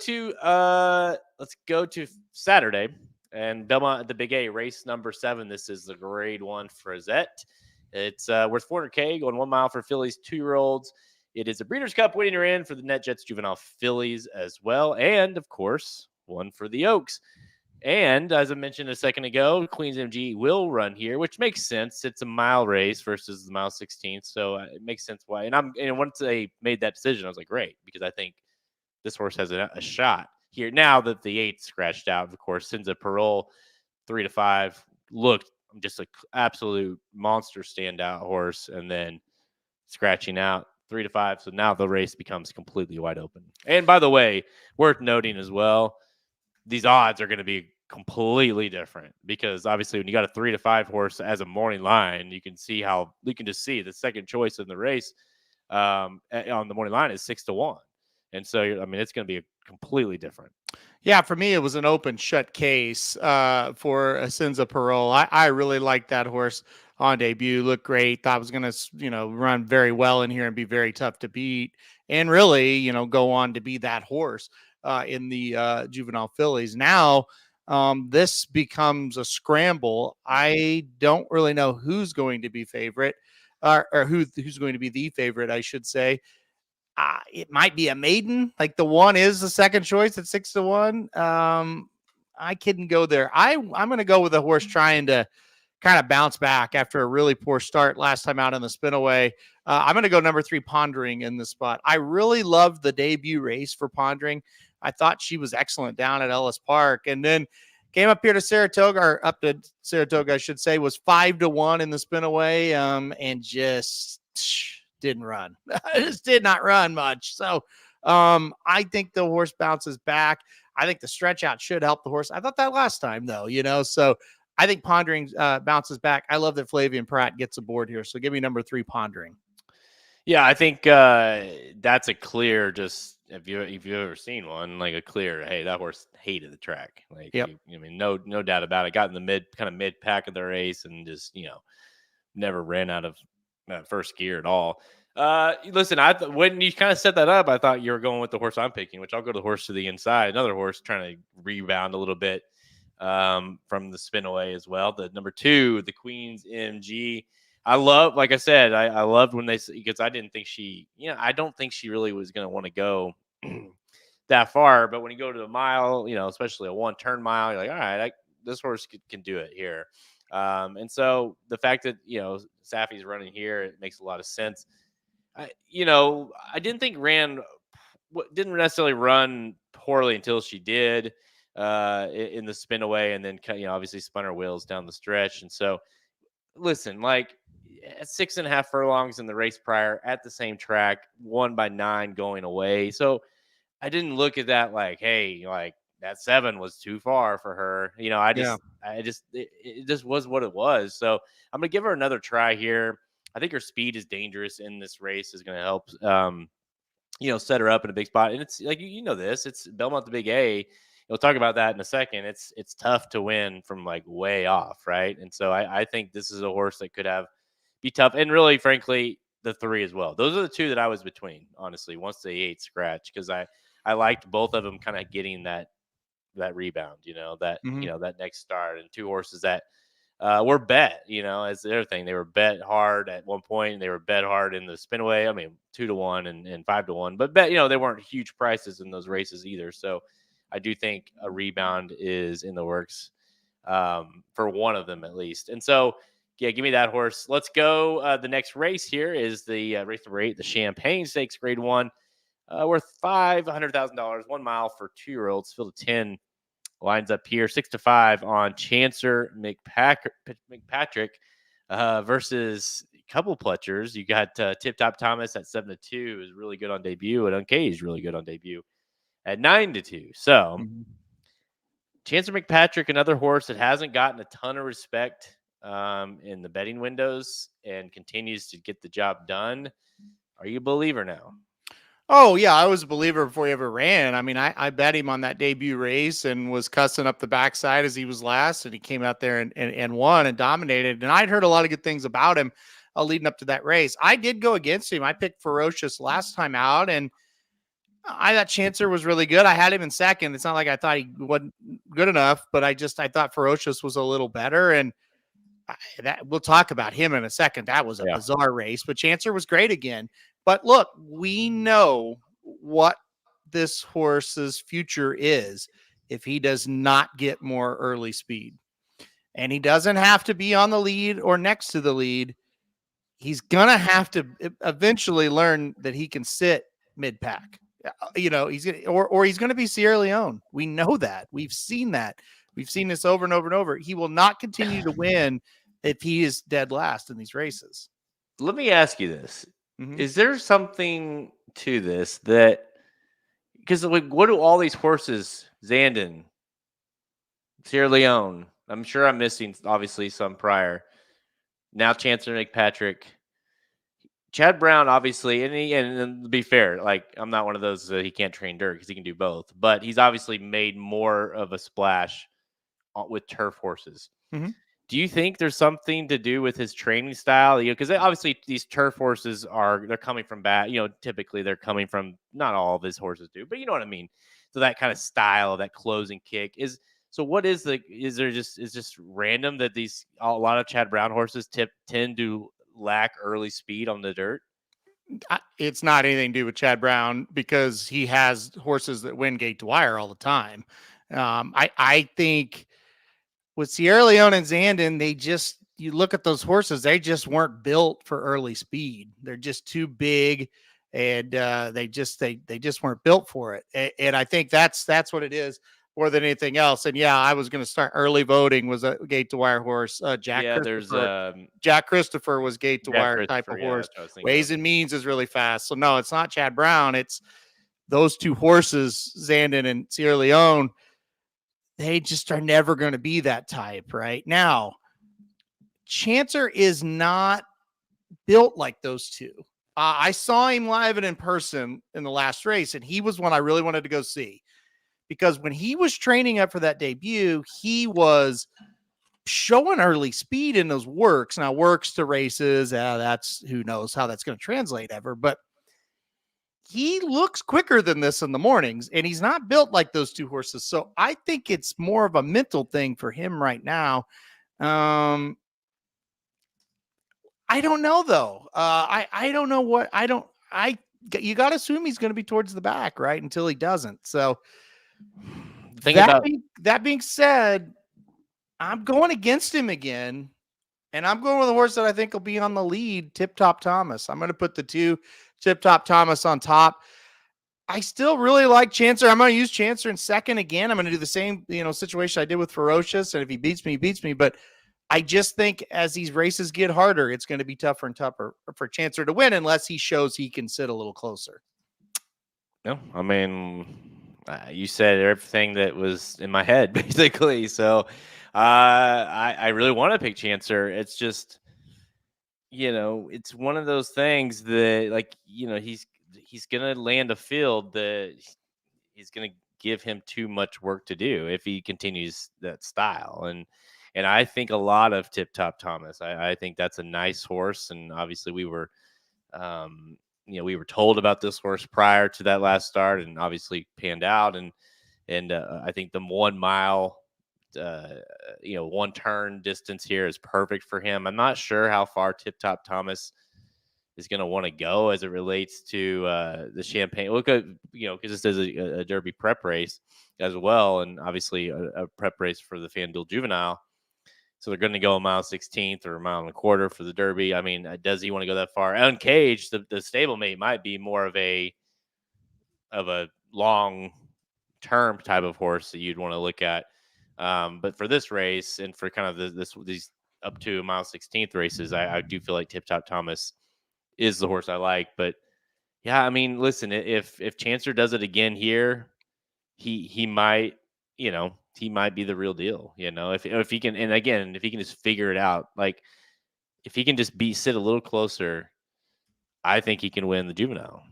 to Saturday and Belmont at the Big A, race number 7. This is the Grade 1 Frizette. It's worth 400K, going 1 mile for fillies 2-year-olds. It is a Breeders' Cup winning her in for the NetJets Juvenile fillies as well, and of course, one for the Oaks. And as I mentioned a second ago, Queens MG will run here, which makes sense. It's a mile race versus the mile 16th, so it makes sense why. And once they made that decision, I was like, great, because I think this horse has a shot here. Now that the 8th scratched out, of course, Santa Parole 3-5 looked just an absolute monster standout horse, and then scratching out 3-5. So now the race becomes completely wide open. And by the way, worth noting as well, these odds are going to be completely different because obviously when you got a 3-5 horse as a morning line, you can just see the second choice in the race on the morning line is 6-1. And so, I mean, it's going to be completely different. Yeah, for me, it was an open shut case for Santa Parole. I really liked that horse on debut. Looked great. Thought it was going to, run very well in here and be very tough to beat. And really, go on to be that horse in the juvenile fillies. Now, this becomes a scramble. I don't really know who's going to be favorite or who's going to be the favorite, I should say. It might be a maiden. Like the one is the second choice at 6-1. I couldn't go there. I'm going to go with a horse trying to kind of bounce back after a really poor start last time out in the Spinaway. I'm going to go number 3, Pondering, in this spot. I really loved the debut race for Pondering. I thought she was excellent down at Ellis Park, and then came up here to Saratoga, or up to Saratoga, I should say, was 5-1 in the Spinaway, and just didn't run. Just did not run much. So I think the horse bounces back. I think the stretch out should help the horse. I thought that last time, though, so I think Pondering bounces back. I love that Flavian Pratt gets aboard here. So give me number 3, Pondering. Yeah, I think that's a clear, just if you've ever seen one, like a clear, hey, that horse hated the track. Like, yep. I mean, no doubt about it. Got in the mid pack of the race and just, never ran out of first gear at all. Listen, when you kind of set that up, I thought you were going with the horse I'm picking, which I'll go to the horse to the inside. Another horse trying to rebound a little bit from the Spinaway as well. The number 2, the Queens MG. I love, like I said, I loved when because I didn't think I don't think she really was going to want to go that far. But when you go to the mile, especially a 1-turn mile, you're like, all right, this horse can do it here. And so the fact that, Safi's running here, it makes a lot of sense. I didn't think didn't necessarily run poorly until she did in the Spinaway, and then, obviously spun her wheels down the stretch. And so, listen, like at 6.5 furlongs in the race prior at the same track, won by 9 going away. So I didn't look at that like, hey, like that 7 was too far for her. It just was what it was. So I'm going to give her another try here. I think her speed is dangerous in this race, is going to help, set her up in a big spot. And it's like, this, it's Belmont the Big A. We'll talk about that in a second. It's tough to win from like way off, right? And so I think this is a horse that could be tough. And really, frankly, the 3 as well. Those are the 2 that I was between, honestly, once the 8 scratch, because I liked both of them kind of getting that rebound, that next start, and 2 horses that were bet, as the other thing. They were bet hard at one point, and they were bet hard in the Spinaway. I mean, 2-1 and 5-1, but bet, they weren't huge prices in those races either. So I do think a rebound is in the works for one of them at least. And so, yeah, give me that horse. Let's go. The next race here is the race number 8, the Champagne Stakes Grade 1, worth $500,000, 1 mile for 2-year-olds. Field of 10 lines up here, 6-5 on Chancer McPatrick versus a couple pletchers. You got Tip Top Thomas at 7-2, is really good on debut, and Uncaged really good on debut at 9-2. So Chancer McPatrick, another horse that hasn't gotten a ton of respect in the betting windows and continues to get the job done, are you a believer now? Oh, yeah, I was a believer before he ever ran. I mean, I bet him on that debut race and was cussing up the backside as he was last, and he came out there and won and dominated. And I'd heard a lot of good things about him leading up to that race. I did go against him. I picked Ferocious last time out, and I thought Chancer was really good. I had him in second. It's not like I thought he wasn't good enough, but I thought Ferocious was a little better. And that we'll talk about him in a second. That was a bizarre race, but Chancer was great again. But look, we know what this horse's future is if he does not get more early speed. And he doesn't have to be on the lead or next to the lead. He's going to have to eventually learn that he can sit mid-pack. He's going or he's going to be Sierra Leone. We know that. We've seen that. We've seen this over and over and over. He will not continue to win if he is dead last in these races. Let me ask you this. Mm-hmm. Is there something to this that, because like, what do all these horses, Zandon, Sierra Leone, I'm sure I'm missing obviously some prior, now Chancellor McPatrick, Chad Brown, obviously, and to be fair, like I'm not one of those he can't train dirt because he can do both, but he's obviously made more of a splash with turf horses. Mm-hmm. Do you think there's something to do with his training style? Because obviously these turf horses they're coming from typically they're coming from, not all of his horses do, but you know what I mean? So that kind of style, that closing kick is just random that a lot of Chad Brown horses tend to lack early speed on the dirt? It's not anything to do with Chad Brown because he has horses that win gate to wire all the time. I think with Sierra Leone and Zandon, you look at those horses, they just weren't built for early speed. They're just too big, and they just weren't built for it. And I think that's what it is more than anything else. And yeah, I was going to start early voting was a gate to wire horse. Jack Christopher was gate to wire type of horse. Ways and Means is really fast. So no, it's not Chad Brown. It's those two horses, Zandon and Sierra Leone. They just are never going to be that type right now. Chancer is not built like those two. I saw him live and in person in the last race, and he was one I really wanted to go see because when he was training up for that debut, he was showing early speed in those works. Now, works to races, that's who knows how that's going to translate ever, but he looks quicker than this in the mornings, and he's not built like those two horses. So I think it's more of a mental thing for him right now. I don't know though. I don't know what you got to assume he's going to be towards the back, right? Until he doesn't. So that being said, I'm going against him again, and I'm going with a horse that I think will be on the lead, Tip Top Thomas. I'm going to put the two Tip Top Thomas on top. I still really like Chancer. I'm going to use Chancer in second again. I'm going to do the same, situation I did with Ferocious. And if he beats me, he beats me. But I just think as these races get harder, it's going to be tougher and tougher for Chancer to win unless he shows he can sit a little closer. No, I mean, you said everything that was in my head, basically. So I really want to pick Chancer. It's just, it's one of those things that, he's going to land a field that he's going to give him too much work to do if he continues that style. And I think a lot of Tip Top Thomas. I think that's a nice horse. And obviously we were told about this horse prior to that last start and obviously panned out. And I think the 1 mile, 1 turn distance here is perfect for him. I'm not sure how far Tip Top Thomas is going to want to go as it relates to the Champagne. Look at, because this is a Derby prep race as well. And obviously a prep race for the FanDuel Juvenile. So they're going to go a mile 16th or a mile and a quarter for the Derby. I mean, does he want to go that far? Uncaged, the stablemate might be more of a long term type of horse that you'd want to look at. But for this race and for kind of these up to mile 16th races, I do feel like Tip Top Thomas is the horse I like. But yeah, I mean, listen, if Chancer does it again here, he might he might be the real deal. If he can, and again, if he can just figure it out, like if he can just sit a little closer, I think he can win the juvenile.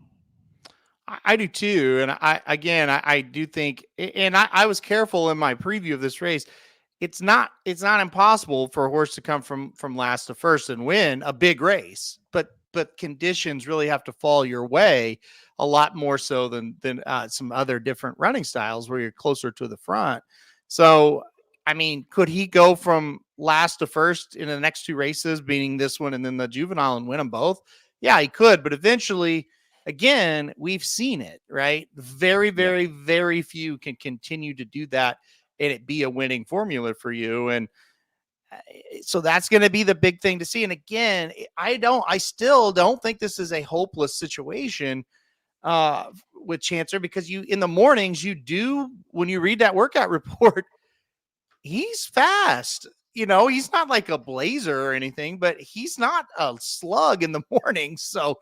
I do too. And I do think, and I was careful in my preview of this race. It's not impossible for a horse to come from last to first and win a big race, but conditions really have to fall your way a lot more so than some other different running styles where you're closer to the front. So, I mean, could he go from last to first in the next two races, beating this one and then the juvenile, and win them both? Yeah, he could, but eventually, again, we've seen it, right? Very, very, very few can continue to do that and it be a winning formula for you. And so that's going to be the big thing to see. And again, I still don't think this is a hopeless situation with Chancer, because in the mornings, when you read that workout report, he's fast. He's not like a blazer or anything, but he's not a slug in the morning. So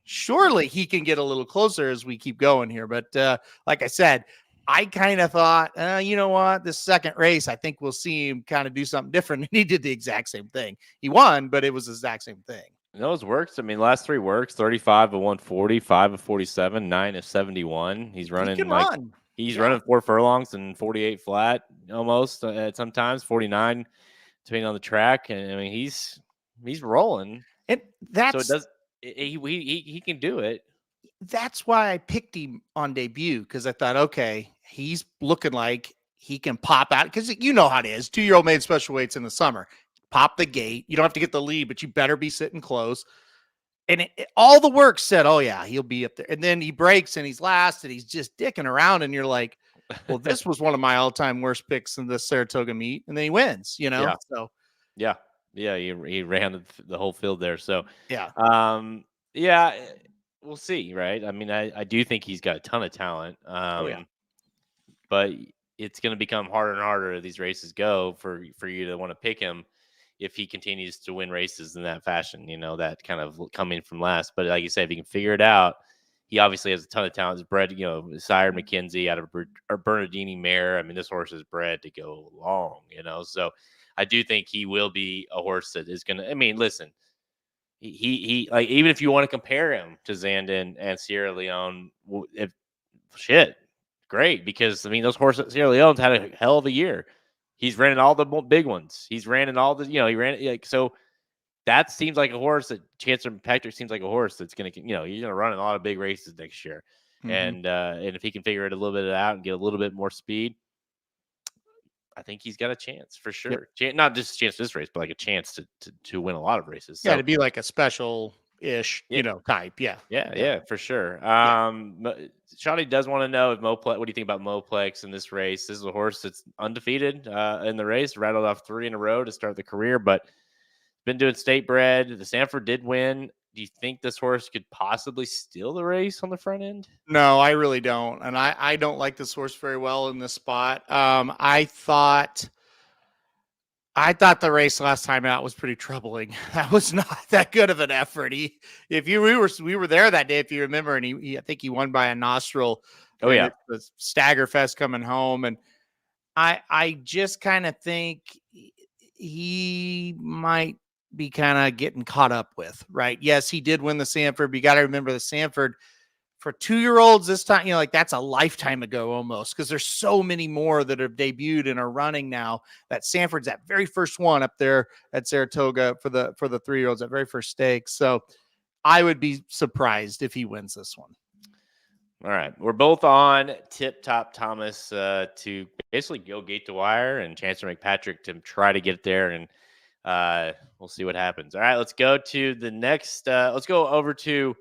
surely he can get a little closer as we keep going here. But like I said, I kind of thought, you know what, this second race, I think we'll see him kind of do something different. And he did the exact same thing. He won, but it was the exact same thing. Those works. I mean, last three works: 35 of 140, 5 of 47, 9 of 71. He's running he's running 4 furlongs and 48 flat almost at sometimes 49, depending on the track. And I mean, he's rolling. And that's so it does. He can do it. That's why I picked him on debut, because I thought, okay, he's looking like he can pop out, because you know how it is. 2-year-old made special weights in the summer. Pop the gate. You don't have to get the lead, but you better be sitting close. And all the work said, oh, yeah, he'll be up there. And then he breaks and he's last and he's just dicking around. And you're like, well, this was one of my all-time worst picks in the Saratoga meet. And then he wins, Yeah. So, yeah, he ran the whole field there. So, yeah. We'll see, right? I mean, I do think he's got a ton of talent. But it's going to become harder and harder as these races go for you to want to pick him if he continues to win races in that fashion, that kind of coming from last. But like you said, if he can figure it out, he obviously has a ton of talent. He's bred, Sire McKenzie out of Bernardini mare. I mean, this horse is bred to go long, So I do think he will be a horse that is going to, I mean, listen, he like, even if you want to compare him to Zandon and Sierra Leone, great, because I mean, those horses, Sierra Leone's had a hell of a year. He's ran in all the big ones. He's ran in all the, he ran so that seems like a horse that Chancer Patrick seems like a horse that's going to, he's going to run in a lot of big races next year. Mm-hmm. And if he can figure it a little bit out and get a little bit more speed, I think he's got a chance for sure. Yep. Not just a chance this race, but like a chance to win a lot of races. So, to be like a special-ish, type. Yeah, for sure. Shotty does want to know if what do you think about Moplex in this race? This is a horse that's undefeated in the race, rattled off 3 in a row to start the career, but been doing state bred. The Sanford did win. Do you think this horse could possibly steal the race on the front end? No, I really don't. And I don't like this horse very well in this spot. I thought the race last time out was pretty troubling. That was not that good of an effort. We were there that day, if you remember, and I think he won by a nostril. Oh yeah, the Stagger Fest coming home, and I just kind of think he might be kind of getting caught up with, right? Yes, he did win the Sanford, but you got to remember the Sanford for 2-year-olds this time, like that's a lifetime ago almost, because there's so many more that have debuted and are running now. That Sanford's that very first one up there at Saratoga for the 3-year-olds, that very first stake. So I would be surprised if he wins this one. All right. We're both on Tip Top Thomas to basically go gate to wire, and Chancer McPatrick to try to get there, and we'll see what happens. All right, let's go to the next. Let's go over to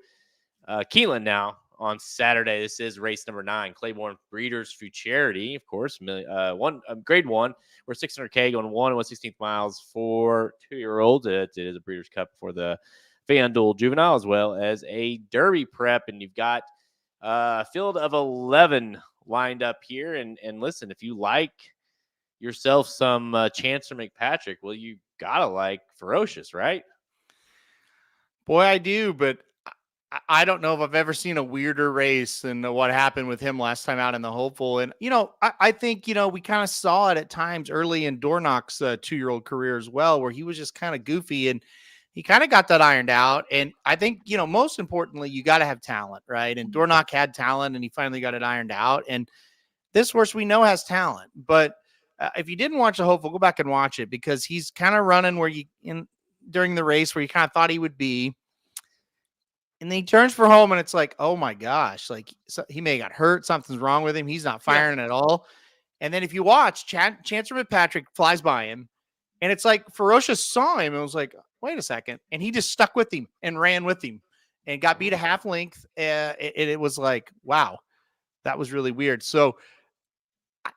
Keeneland now on Saturday. This is race number 9, Claiborne Breeders Futurity, of course. Grade 1. We're 600K going 1 and 1/16 miles for 2-year-olds. It is a Breeders' Cup for the FanDuel Juvenile, as well as a Derby prep, and you've got a field of 11 lined up here. And listen, if you like yourself some Chancer McPatrick, well, you gotta like Ferocious, right? Boy, I do, but I don't know if I've ever seen a weirder race than what happened with him last time out in the Hopeful. And, I think, we kind of saw it at times early in Dornock's 2-year-old career as well, where he was just kind of goofy and he kind of got that ironed out. And I think, most importantly, you got to have talent, right? And Dornock had talent and he finally got it ironed out. And this horse we know has talent, but if you didn't watch the Hopeful, go back and watch it, because he's kind of running during the race where you kind of thought he would be. And then he turns for home and it's like, oh my gosh, like he may have got hurt. Something's wrong with him. He's not firing at all. And then if you watch, Chancer Patrick flies by him and it's like Ferocious saw him and was like, wait a second. And he just stuck with him and ran with him and got beat a half length. It was like, wow, that was really weird. So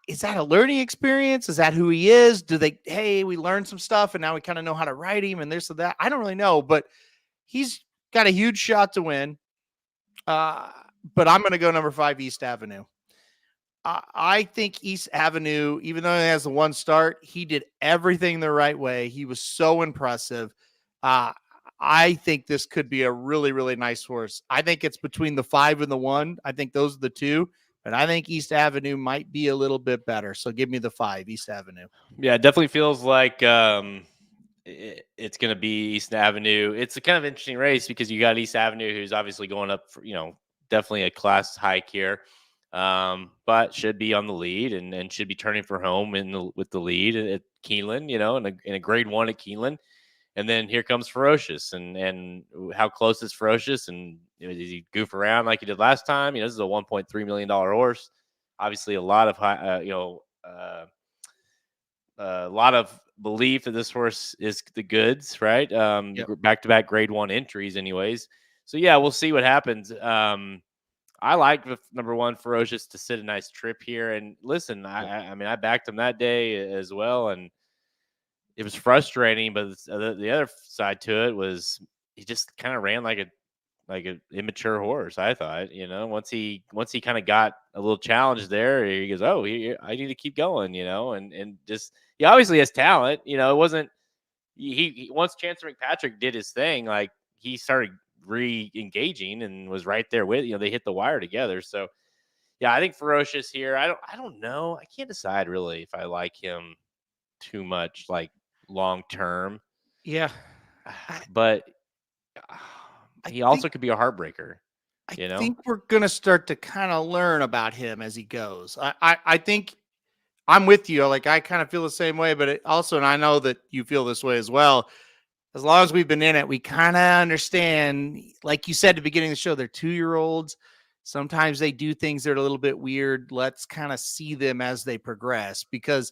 is that a learning experience? Is that who he is? Hey, we learned some stuff and now we kind of know how to ride him and this or that. I don't really know, but he's got a huge shot to win. But I'm going to go number 5, East Avenue. I think East Avenue, even though he has the one start, he did everything the right way. He was so impressive. I think this could be a really, really nice horse. I think it's between the 5 and the 1. I think those are the two. But I think East Avenue might be a little bit better. So give me the 5, East Avenue. Yeah, it definitely feels like it's going to be East Avenue. It's a kind of interesting race because you got East Avenue, who's obviously going up for, definitely a class hike here, but should be on the lead and should be turning for home with the lead at Keeneland, in a grade 1 at Keeneland. And then here comes Ferocious, and how close is Ferocious? And does he goof around like he did last time? This is a $1.3 million horse. Obviously, a lot of a lot of belief that this horse is the goods, right? Yep. Back-to-back grade 1 entries, anyways. So yeah, we'll see what happens. I like the number 1 Ferocious to sit a nice trip here. And listen, I mean, I backed him that day as well, and it was frustrating, but the other side to it was he just kind of ran like an immature horse. I thought, once he kind of got a little challenge there, he goes, "Oh, I need to keep going," and just he obviously has talent. It wasn't he once Chancer McPatrick did his thing, like he started re-engaging and was right there with they hit the wire together. So yeah, I think Ferocious here. I don't know. I can't decide really if I like him too much, like long term. Yeah, but he also could be a heartbreaker. I think we're gonna start to kind of learn about him as he goes. I think I'm with you. Like I kind of feel the same way, but and I know that you feel this way as well. As long as we've been in it, we kind of understand. Like you said at the beginning of the show, they're 2-year-olds. Sometimes they do things that are a little bit weird. Let's kind of see them as they progress, because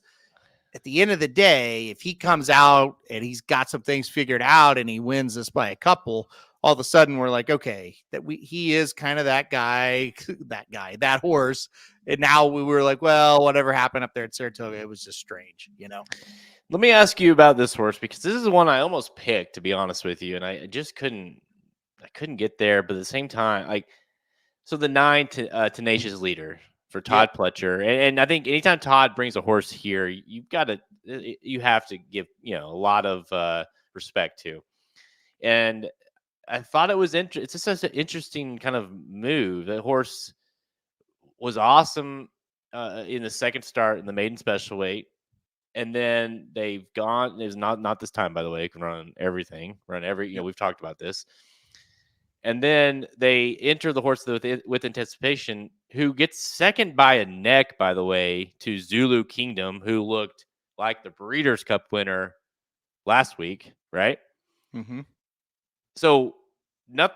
at the end of the day, if he comes out and he's got some things figured out and he wins this by a couple, all of a sudden we're like, okay, he is kind of that guy, that horse. And now we were like, well, whatever happened up there at Saratoga, it was just strange, Let me ask you about this horse, because this is the one I almost picked, to be honest with you, and I just couldn't get there. But at the same time, so the 9 Tenacious Leader for Todd Pletcher, and I think anytime Todd brings a horse here, you have to give a lot of respect to. And I thought it was it's just such an interesting kind of move. The horse was awesome in the second start in the maiden special weight. And then they've gone. It's not this time, by the way. It can run everything. We've talked about this. And then they enter the horse with Anticipation, who gets second by a neck, by the way, to Zulu Kingdom, who looked like the Breeders' Cup winner last week, right? Mm-hmm. So no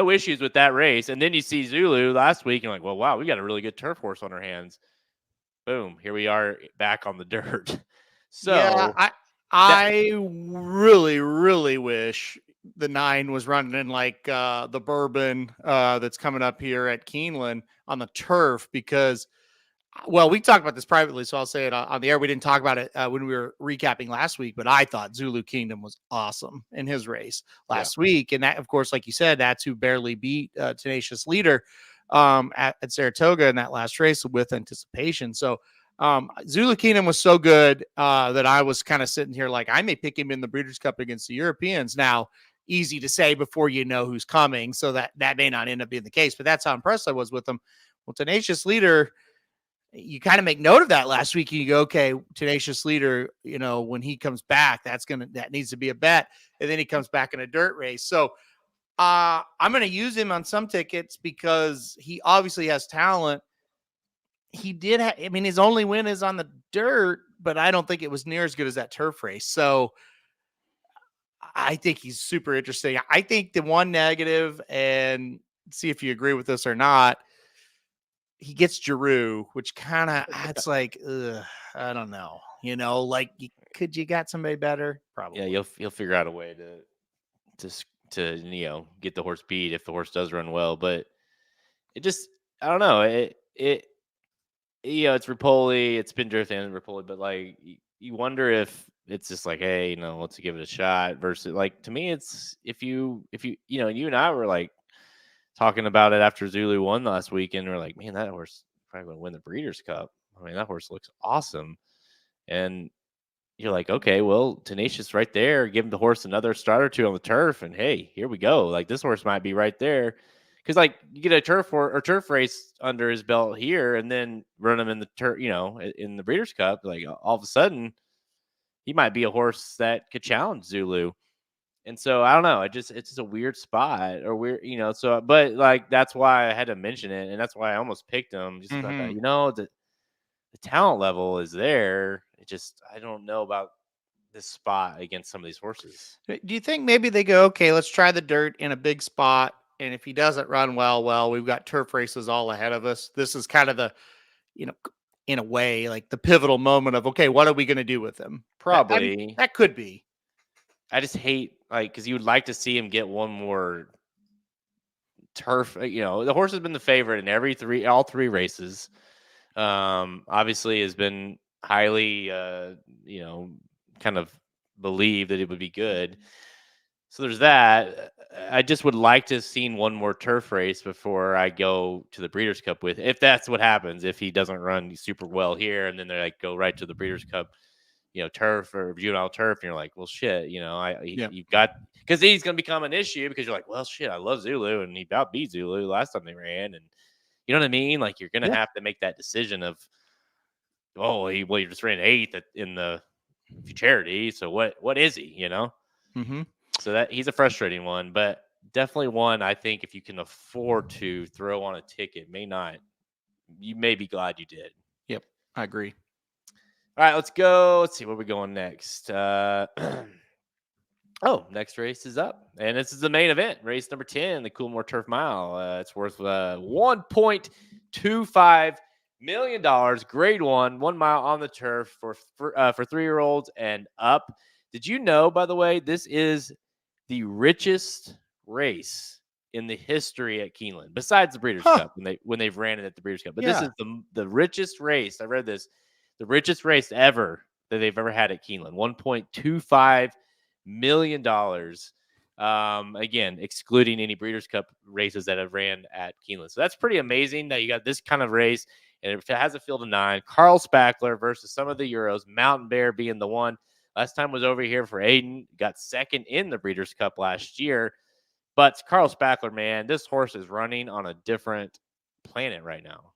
issues with that race. And then you see Zulu last week, and you're like, well, wow, we got a really good turf horse on our hands. Boom, here we are back on the dirt. So yeah, I really, really wish the 9 was running in like the Bourbon that's coming up here at Keeneland on the turf, because, well, we talked about this privately, so I'll say it on the air. We didn't talk about it when we were recapping last week, but I thought Zulu Kingdom was awesome in his race last week. And that, of course, like you said, that's who barely beat Tenacious Leader at Saratoga in that last race with Anticipation. So Zulu Kingdom was so good that I was kind of sitting here like, I may pick him in the Breeders' Cup against the Europeans. Now, easy to say before you know who's coming. So that may not end up being the case, but that's how impressed I was with him. Well, Tenacious Leader, you kind of make note of that last week. You go, okay, Tenacious Leader, when he comes back, that needs to be a bet. And then he comes back in a dirt race. So I'm going to use him on some tickets because he obviously has talent. He did his only win is on the dirt, but I don't think it was near as good as that turf race. So I think he's super interesting. I think the one negative, and see if you agree with this or not, he gets Giroux, which kind of, it's like, I don't know, like could you got somebody better? Probably. Yeah, you'll figure out a way to get the horse beat if the horse does run well, but it just, I don't know, it's Rapoli, it's Spindrift and Rapoli, but like you wonder if it's just like, hey, let's give it a shot versus, like, to me, it's if you you and I were like talking about it after Zulu won last weekend, we're like, man, that horse probably going to win the Breeders' Cup. I mean, that horse looks awesome, and you're like, okay, well, Tenacious right there. Give the horse another start or two on the turf, and hey, here we go. Like, this horse might be right there, because like you get a turf race under his belt here, and then run him in the turf, in the Breeders' Cup. Like, all of a sudden, he might be a horse that could challenge Zulu. And so I don't know. It's just a weird spot or weird, So, but like that's why I had to mention it, and that's why I almost picked him. Just about the talent level is there. I don't know about this spot against some of these horses. Do you think maybe they go, okay, let's try the dirt in a big spot, and if he doesn't run well, we've got turf races all ahead of us. This is kind of the, in a way, like the pivotal moment of, okay, what are we going to do with him? Probably that could be. I just hate, like, because you would like to see him get one more turf. The horse has been the favorite in all three races. Obviously has been highly, kind of believed that it would be good. So there's that. I just would like to have seen one more turf race before I go to the Breeders' Cup if that's what happens, if he doesn't run super well here, and then they like go right to the Breeders' Cup, turf or juvenile turf, and you're like, well, shit, you've got, because he's going to become an issue because you're like, well, shit, I love Zulu, and he about beat Zulu last time they ran, and you know what I mean? Like, you're going to have to make that decision of, you just ran 8th in the Futurity, so what is he? Mm-hmm. So that he's a frustrating one, but definitely one I think if you can afford to throw on a ticket, you may be glad you did. Yep, I agree. All right, let's go. Let's see where we're going next. Next race is up, and this is the main event, race number 10, the Coolmore Turf Mile. It's worth $1.25 million. Grade 1 mile on the turf for 3-year-olds and up. Did you know, by the way, this is the richest race in the history at Keeneland, besides the Breeders' Cup when they've ran it at the Breeders' Cup. But this is the richest race. I read this. The richest race ever that they've ever had at Keeneland, $1.25 million. Again, excluding any Breeders' Cup races that have ran at Keeneland. So that's pretty amazing that you got this kind of race, and it has a field of 9. Carl Spackler versus some of the Euros, Mountain Bear being the one. Last time was over here for Aiden, got second in the Breeders' Cup last year. But Carl Spackler, man, this horse is running on a different planet right now.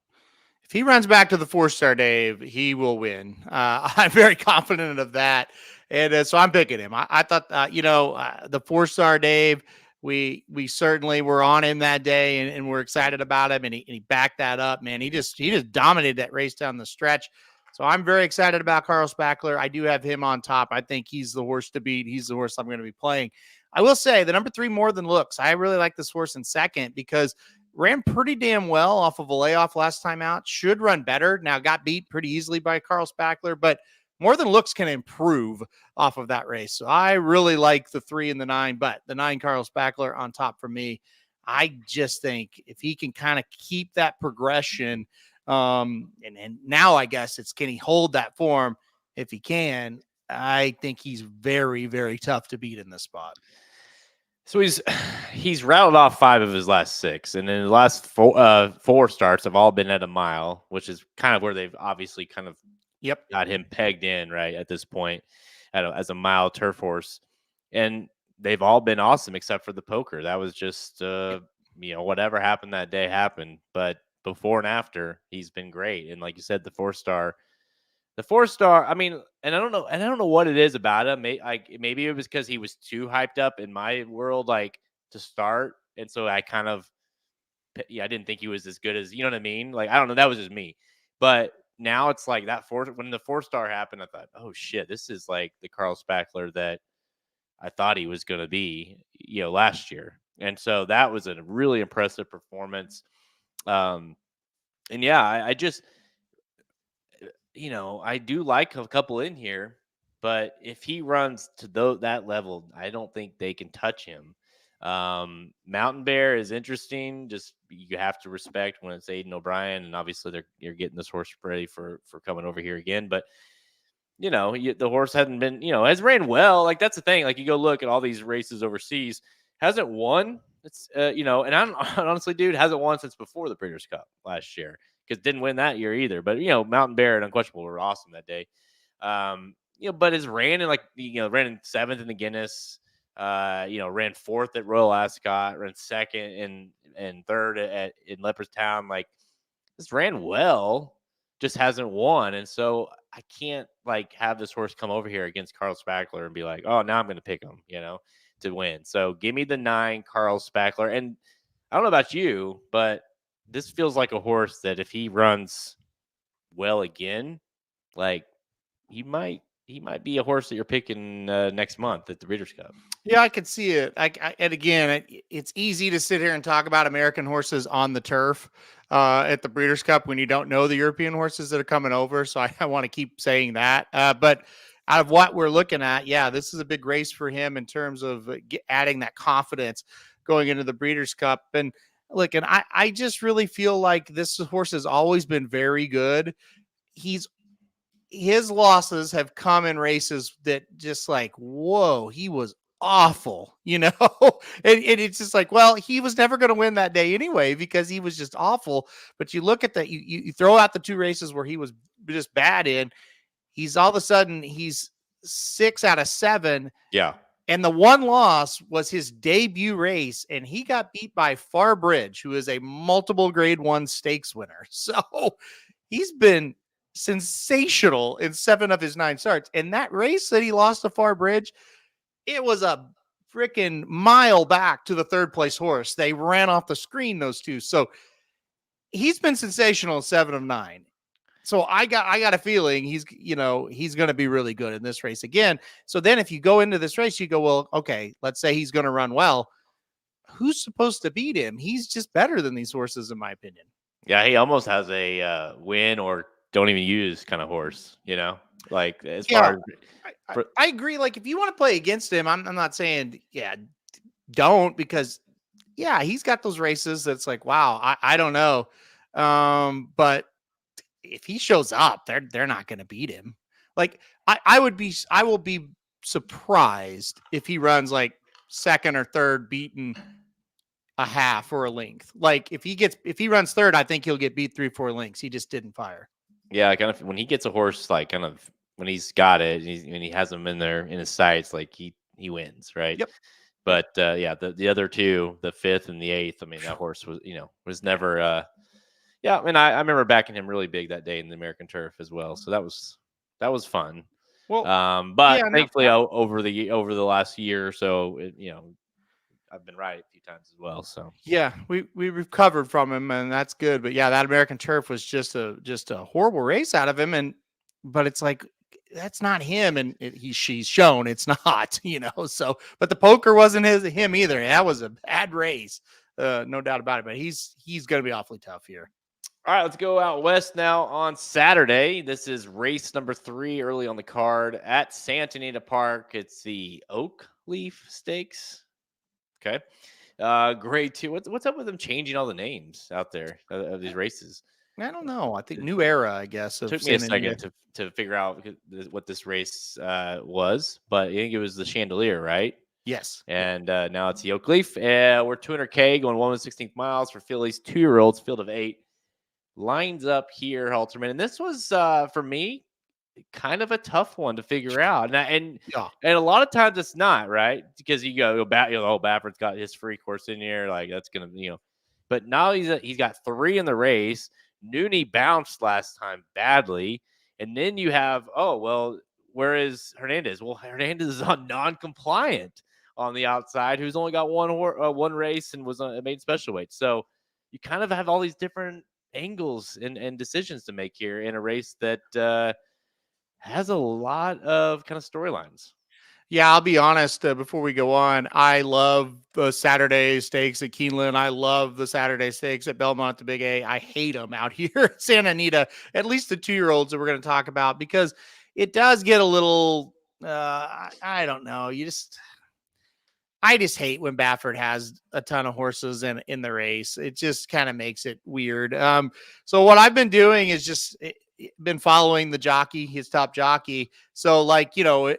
If he runs back to the 4-star Dave, he will win. I'm very confident of that. And so I'm picking him. I thought, the 4-star Dave, we certainly were on him that day, and we're excited about him. And he backed that up, man. He just dominated that race down the stretch. So I'm very excited about Carl Spackler. I do have him on top. I think he's the horse to beat. He's the horse I'm going to be playing. I will say the number 3, More Than Looks. I really like this horse in second because ran pretty damn well off of a layoff last time out. Should run better. Now got beat pretty easily by Carl Spackler, but More Than Looks can improve off of that race. So I really like the 3 and the 9, but the 9 Carl Spackler on top for me. I just think if he can kind of keep that progression, and now I guess it's, can he hold that form? If he can, I think he's very, very tough to beat in this spot. So he's rattled off 5 of his last 6, and then the last 4 starts have all been at a mile, which is kind of where they've obviously kind of got him pegged in right at this point as a mile turf horse. And they've all been awesome except for the poker. That was just whatever happened that day happened. But before and after, he's been great. And like you said, the 4-star. I mean, and I don't know what it is about him. Maybe it was because he was too hyped up in my world, like to start, and so I kind of, I didn't think he was as good as, you know what I mean? Like, I don't know, that was just me. But now it's like when the 4-star happened, I thought, oh shit, this is like the Carl Spackler that I thought he was going to be, last year. And so that was a really impressive performance. And yeah, I just, I do like a couple in here, but if he runs to that level, I don't think they can touch him. Mountain Bear is interesting. Just you have to respect when it's Aiden O'Brien, and obviously you're getting this horse ready for coming over here again. But the horse hasn't been, has ran well. Like that's the thing. Like you go look at all these races overseas, hasn't won. It's and I'm honestly, dude, hasn't won since before the Breeders' Cup last year. Because didn't win that year either. But Mountain Bear and Unquestionable were awesome that day. But has ran in ran in 7th in the Guinness. Ran 4th at Royal Ascot, ran 2nd and 3rd in Leopardstown. Like this ran well, just hasn't won. And so I can't have this horse come over here against Carl Spackler and be like, oh, now I'm going to pick him, to win. So give me the 9 Carl Spackler. And I don't know about you, but this feels like a horse that if he runs well again, like he might be a horse that you're picking next month at the Breeders' Cup. Yeah, I could see it. And again, it's easy to sit here and talk about American horses on the turf at the Breeders' Cup when you don't know the European horses that are coming over. So I want to keep saying that. But out of what we're looking at, yeah, this is a big race for him in terms of adding that confidence going into the Breeders' Cup. And look, and I just really feel like this horse has always been very good. His losses have come in races that just like, whoa, he was awful, and it's just like, well, he was never going to win that day anyway because he was just awful. But you look at that, you throw out the 2 races where he was just bad in, he's all of a sudden he's 6 out of 7. Yeah. And the one loss was his debut race, and he got beat by Farbridge, who is a multiple grade 1 stakes winner. So he's been sensational in 7 of his 9 starts. And that race that he lost to Farbridge, it was a freaking mile back to the 3rd place horse. They ran off the screen, those 2. So he's been sensational in 7 of 9. So I got a feeling he's going to be really good in this race again. So then if you go into this race, you go, well, okay, let's say he's going to run well. Who's supposed to beat him? He's just better than these horses, in my opinion. Yeah, he almost has a win or don't even use kind of horse, like as far as I agree. Like if you want to play against him, I'm not saying, don't, because he's got those races that's like, wow, I don't know. But if he shows up, they're not going to beat him. Like I will be surprised if he runs like 2nd or 3rd, beaten a half or a length. Like if he runs 3rd, I think he'll get beat 3-4 lengths. He just didn't fire. Yeah, kind of when he gets a horse, like kind of when he's got it, when he has him in there in his sights, like he wins, right? Yep. But the other 2, the 5th and the 8th, I mean, that horse was never. Yeah, I mean, I remember backing him really big that day in the American Turf as well. So that was fun. Well, but thankfully over the last year or so, I've been right a few times as well. So yeah, we recovered from him, and that's good. But yeah, that American Turf was just a horrible race out of him, but it's like that's not him, and she's shown it's not, So, but the poker wasn't him either. That was a bad race, no doubt about it. But he's going to be awfully tough here. All right, let's go out west now on Saturday. This is race number 3 early on the card at Santa Anita Park. It's the Oak Leaf Stakes. Okay. Grade 2. What's up with them changing all the names out there of these races? I don't know. I think new era, I guess. It took me a second to figure out what this race was, but I think it was the Chandelier, right? Yes. And now it's the Oak Leaf. We're 200K going 1/16 miles for fillies, 2-year-olds, field of 8. Lines up here, Halterman. And this was, for me, kind of a tough one to figure out. And Yeah. a lot of times it's not, right? Because you go back, Bafford's got his free course in here, like that's gonna, But now he's got 3 in the race. Nooney bounced last time badly, and then you have where is Hernandez? Well, Hernandez is on non-compliant on the outside, who's only got one race and was made special weight. So you kind of have all these different angles and decisions to make here in a race that has a lot of kind of storylines. Yeah, I'll be honest. Before we go on, I love the Saturday stakes at Keeneland. I love the Saturday stakes at Belmont, the Big A. I hate them out here at Santa Anita, at least the 2-year-olds that we're going to talk about, because it does get a little, I don't know. I just hate when Baffert has a ton of horses in the race. It just kind of makes it weird. So what I've been doing is just been following the jockey, his top jockey. So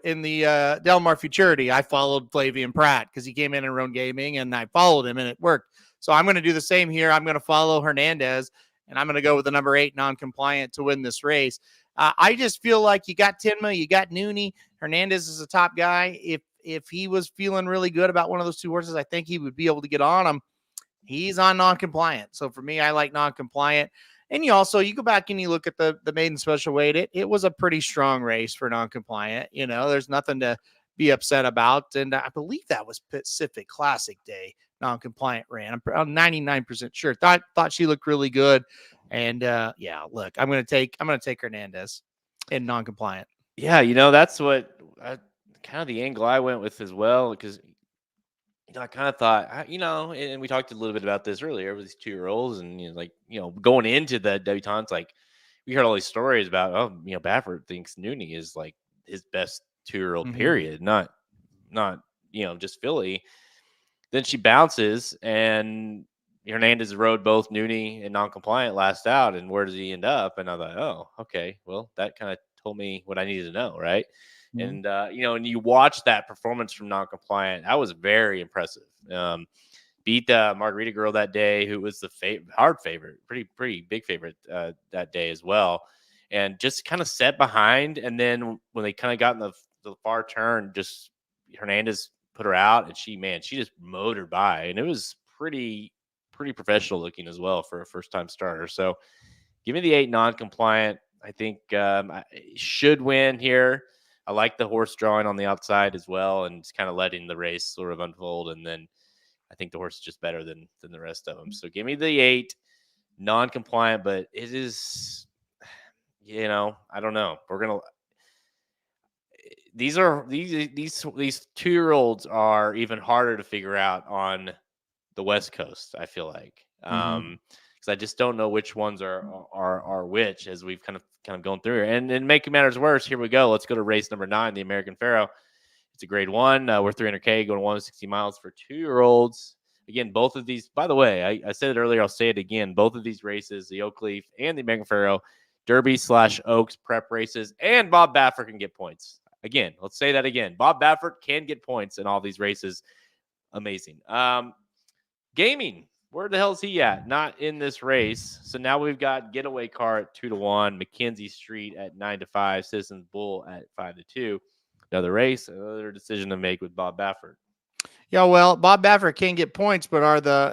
in the Del Mar Futurity, I followed Flavian Pratt because he came in and run gaming, and I followed him and it worked. So I'm going to do the same here. I'm going to follow Hernandez, and I'm going to go with the number 8 non-compliant to win this race. I just feel like you got Tinma, you got Nooney. Hernandez is a top guy. If he was feeling really good about one of those 2 horses, I think he would be able to get on him. He's on non-compliant. So for me, I like non-compliant. And you go back and you look at the maiden special weight. It was a pretty strong race for non-compliant. There's nothing to be upset about. And I believe that was Pacific Classic Day non-compliant ran. I'm 99% sure. Thought she looked really good. And look, I'm going to take Hernandez in non-compliant. Yeah, that's what kind of the angle I went with as well, because I kind of thought, and we talked a little bit about this earlier with these 2-year-olds, and going into the debutantes, like we heard all these stories about, Baffert thinks Nooney is like his best 2-year-old period, not just filly. Then she bounces, and Hernandez rode both Nooney and non-compliant last out, and where does he end up? And I thought, oh, okay, well, that kind of told me what I needed to know, right? And and you watch that performance from non-compliant, that was very impressive. Beat the Margarita Girl that day, who was the hard favorite, pretty big favorite that day as well, and just kind of set behind. And then when they kind of got in the far turn, just Hernandez put her out, and she just motored by, and it was pretty professional looking as well for a first time starter. So give me the 8 non-compliant. I think should win here. I like the horse drawing on the outside as well, and just kind of letting the race sort of unfold. And then I think the horse is just better than the rest of them. So give me the 8 non-compliant, but it is, I don't know. We're going to, these 2-year-olds are even harder to figure out on the West Coast, I feel like. Because I just don't know which ones are which, as we've kind of gone through here. And making matters worse, here we go. Let's go to race number 9, the American Pharoah. It's a grade 1. We're 300K going 160 miles for 2-year-olds. Again, both of these, by the way, I said it earlier, I'll say it again. Both of these races, the Oakleaf and the American Pharoah, Derby/Oaks prep races, and Bob Baffert can get points. Again, let's say that again. Bob Baffert can get points in all these races. Amazing. Gaming. Where the hell is he at? Not in this race. So now we've got Getaway Car at 2-1, Mackenzie Street at 9-5, Citizens Bull at 5-2. Another race, another decision to make with Bob Baffert. Yeah, well, Bob Baffert can get points, but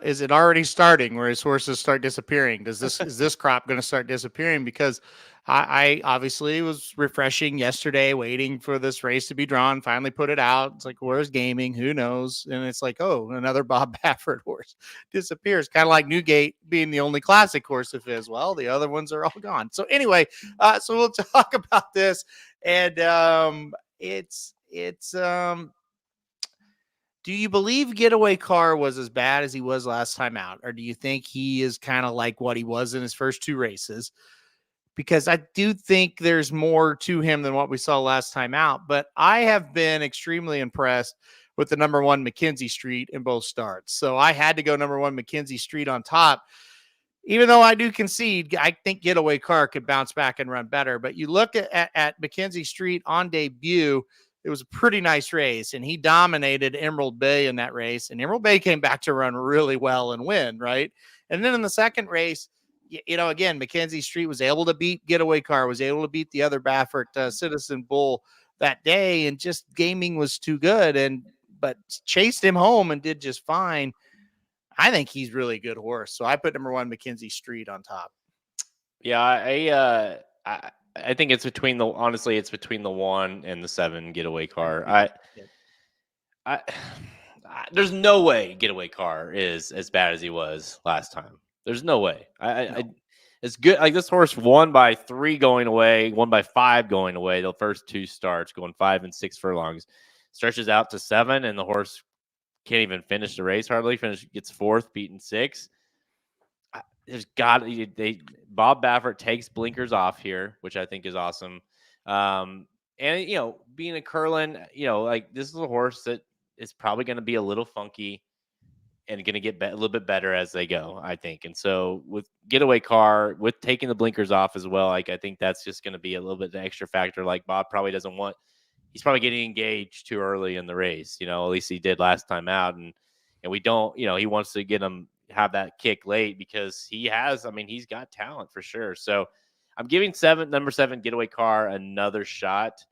is it already starting where his horses start disappearing? Is this crop going to start disappearing? Because I obviously was refreshing yesterday, waiting for this race to be drawn, finally put it out. It's like, where's gaming? Who knows? And it's like, oh, another Bob Baffert horse disappears. Kind of like Newgate being the only classic horse of his. Well, the other ones are all gone. So anyway, so we'll talk about this. And it's do you believe Getaway Car was as bad as he was last time out? Or do you think he is kind of like what he was in his first 2 races? Because I do think there's more to him than what we saw last time out. But I have been extremely impressed with the number 1 Mackenzie Street in both starts. So I had to go number 1 Mackenzie Street on top. Even though I do concede, I think Getaway Car could bounce back and run better. But you look at Mackenzie Street on debut, it was a pretty nice race, and he dominated Emerald Bay in that race. And Emerald Bay came back to run really well and win, right? And then in the second race, again, Mackenzie Street was able to beat Getaway Car, was able to beat the other Baffert Citizen Bull that day, and just Gaming was too good, but chased him home and did just fine. I think he's really a good horse. So I put number 1, Mackenzie Street on top. Yeah, I think it's between it's between the 1 and the 7 Getaway Car. There's no way Getaway Car is as bad as he was last time. There's no way. It's good. Like, this horse won by 3 going away, won by 5 going away. The first 2 starts, going 5 and 6 furlongs, stretches out to 7, and the horse can't even finish the race. Hardly gets 4th, beaten 6. Bob Baffert takes blinkers off here, which I think is awesome. And being a Curlin, like, this is a horse that is probably going to be a little funky and going to get a little bit better as they go, I think. And so with Getaway Car, with taking the blinkers off as well, like, I think that's just going to be a little bit of an extra factor. Like, Bob probably doesn't want. He's probably getting engaged too early in the race. At least he did last time out, and we don't. He wants to get him. Have that kick late because he's got talent for sure. So I'm giving number 7 Getaway Car another shot.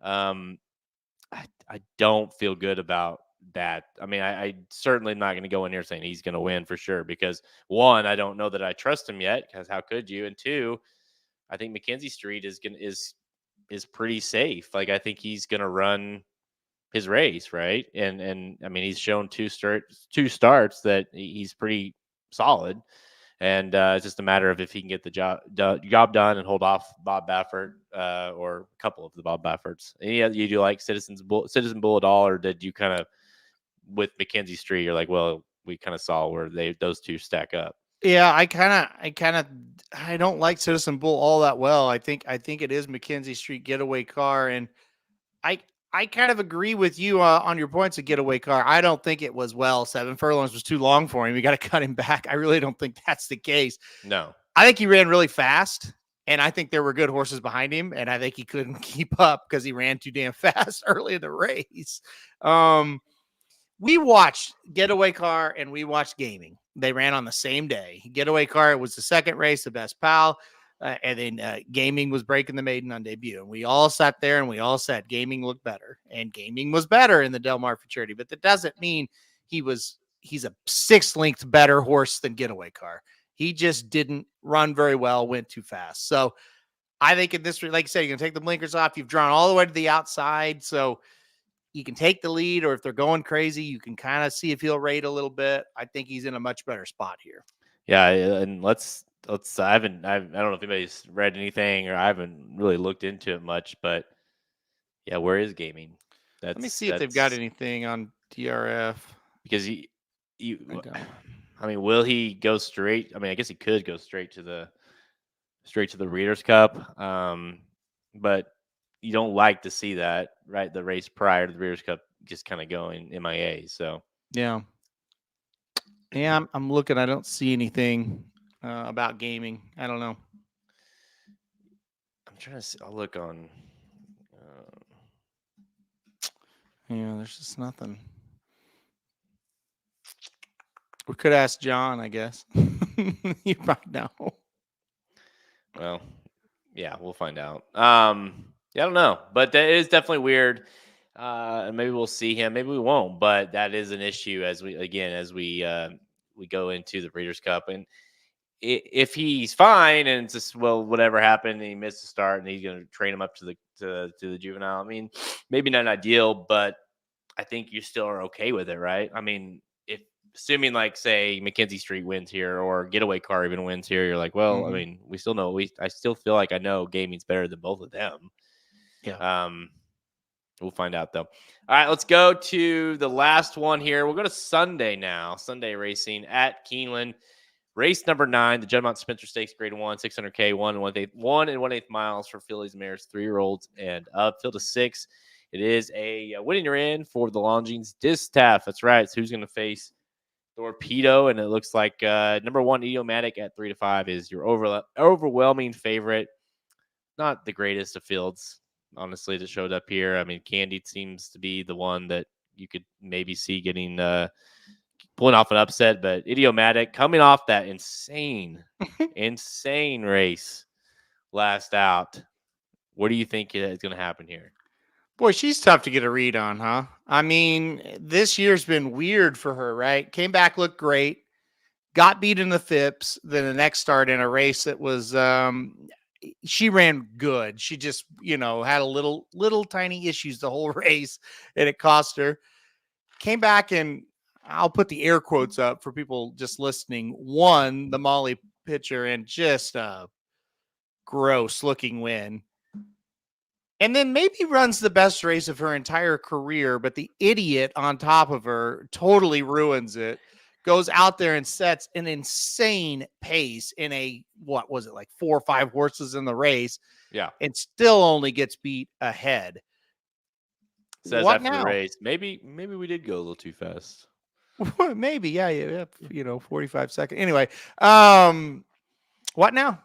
I don't feel good about that. I certainly not going to go in here saying he's going to win for sure, because 1, I don't know that I trust him yet, because how could you? And 2, I think Mackenzie Street is pretty safe. Like, I think he's going to run his race, right? And he's shown 2 starts that he's pretty solid, and it's just a matter of if he can get the job done and hold off Bob Baffert, or a couple of the Bob Bafferts. You do like Citizen Bull at all, or did you kind of, with Mackenzie Street, you're like, well, we kind of saw where those 2 stack up? Yeah, I don't like Citizen Bull all that well. I think it is Mackenzie Street Getaway Car, and I kind of agree with you on your points of Getaway Car. I don't think it was 7 furlongs was too long for him. We got to cut him back. I really don't think that's the case. No, I think he ran really fast, and I think there were good horses behind him, and I think he couldn't keep up because he ran too damn fast early in the race. We watched Getaway Car and we watched Gaming. They ran on the same day. Getaway Car was the second race, the best pal. And then Gaming was breaking the maiden on debut. And we all sat there and we all said Gaming looked better. And Gaming was better in the Del Mar Futurity. But that doesn't mean he's a 6 length better horse than Getaway Car. He just didn't run very well, went too fast. So I think in this, like I said, you can take the blinkers off. You've drawn all the way to the outside. So you can take the lead, or if they're going crazy, you can kind of see if he'll rate a little bit. I think he's in a much better spot here. Yeah. And I don't know if anybody's read anything, or I haven't really looked into it much, but yeah, where is Gaming? Let me see if they've got anything on DRF. Because will he go straight? I guess he could go straight to the Breeders' Cup. But you don't like to see that, right? The race prior to the Breeders' Cup just kind of going MIA. So yeah, I'm looking. I don't see anything about Gaming. I don't know. I'm trying to see. I'll look on. There's just nothing. We could ask John, I guess. You probably know. Well, yeah, we'll find out. Yeah, I don't know, but that is definitely weird. And maybe we'll see him, maybe we won't, but that is an issue as we go into the Breeders' Cup. And if he's fine and it's just, whatever happened, and he missed the start, and he's going to train him up to the juvenile. Maybe not ideal, but I think you still are okay with it, right? If assuming, like, say Mackenzie Street wins here, or Getaway Car even wins here, you're like, well, we still know I still feel like I know Gaming's better than both of them. Yeah. We'll find out, though. All right, let's go to the last one here. We'll go to Sunday now. Sunday racing at Keeneland. Race number 9, the Belmont Spinster Stakes, Grade 1, 600K, 1 1/8 miles for fillies, mares, 3-year-olds, and up. Field of 6. It is a winning you're in for the Longines Distaff. That's right. So who's going to face Torpedo? And it looks like number 1, Idiomatic at 3-5 is your overwhelming favorite. Not the greatest of fields, honestly, that showed up here. Candy seems to be the one that you could maybe see getting pulling off an upset, but Idiomatic coming off that insane race last out. What do you think is going to happen here? Boy, she's tough to get a read on, huh? I mean, this year's been weird for her, right? Came back, looked great, got beat in the Phipps, then the next start in a race that was she ran good. She just, had a little tiny issues the whole race, and it cost her. Came back and I'll put the air quotes up for people just listening. Won the Molly pitcher and just a gross looking win. And then maybe runs the best race of her entire career, but the idiot on top of her totally ruins it. Goes out there and sets an insane pace in a, what was it, like 4 or 5 horses in the race? Yeah. And still only gets beat ahead. Says what after now? the race, maybe we did go a little too fast. Maybe, yeah, 45 seconds. Anyway, what now?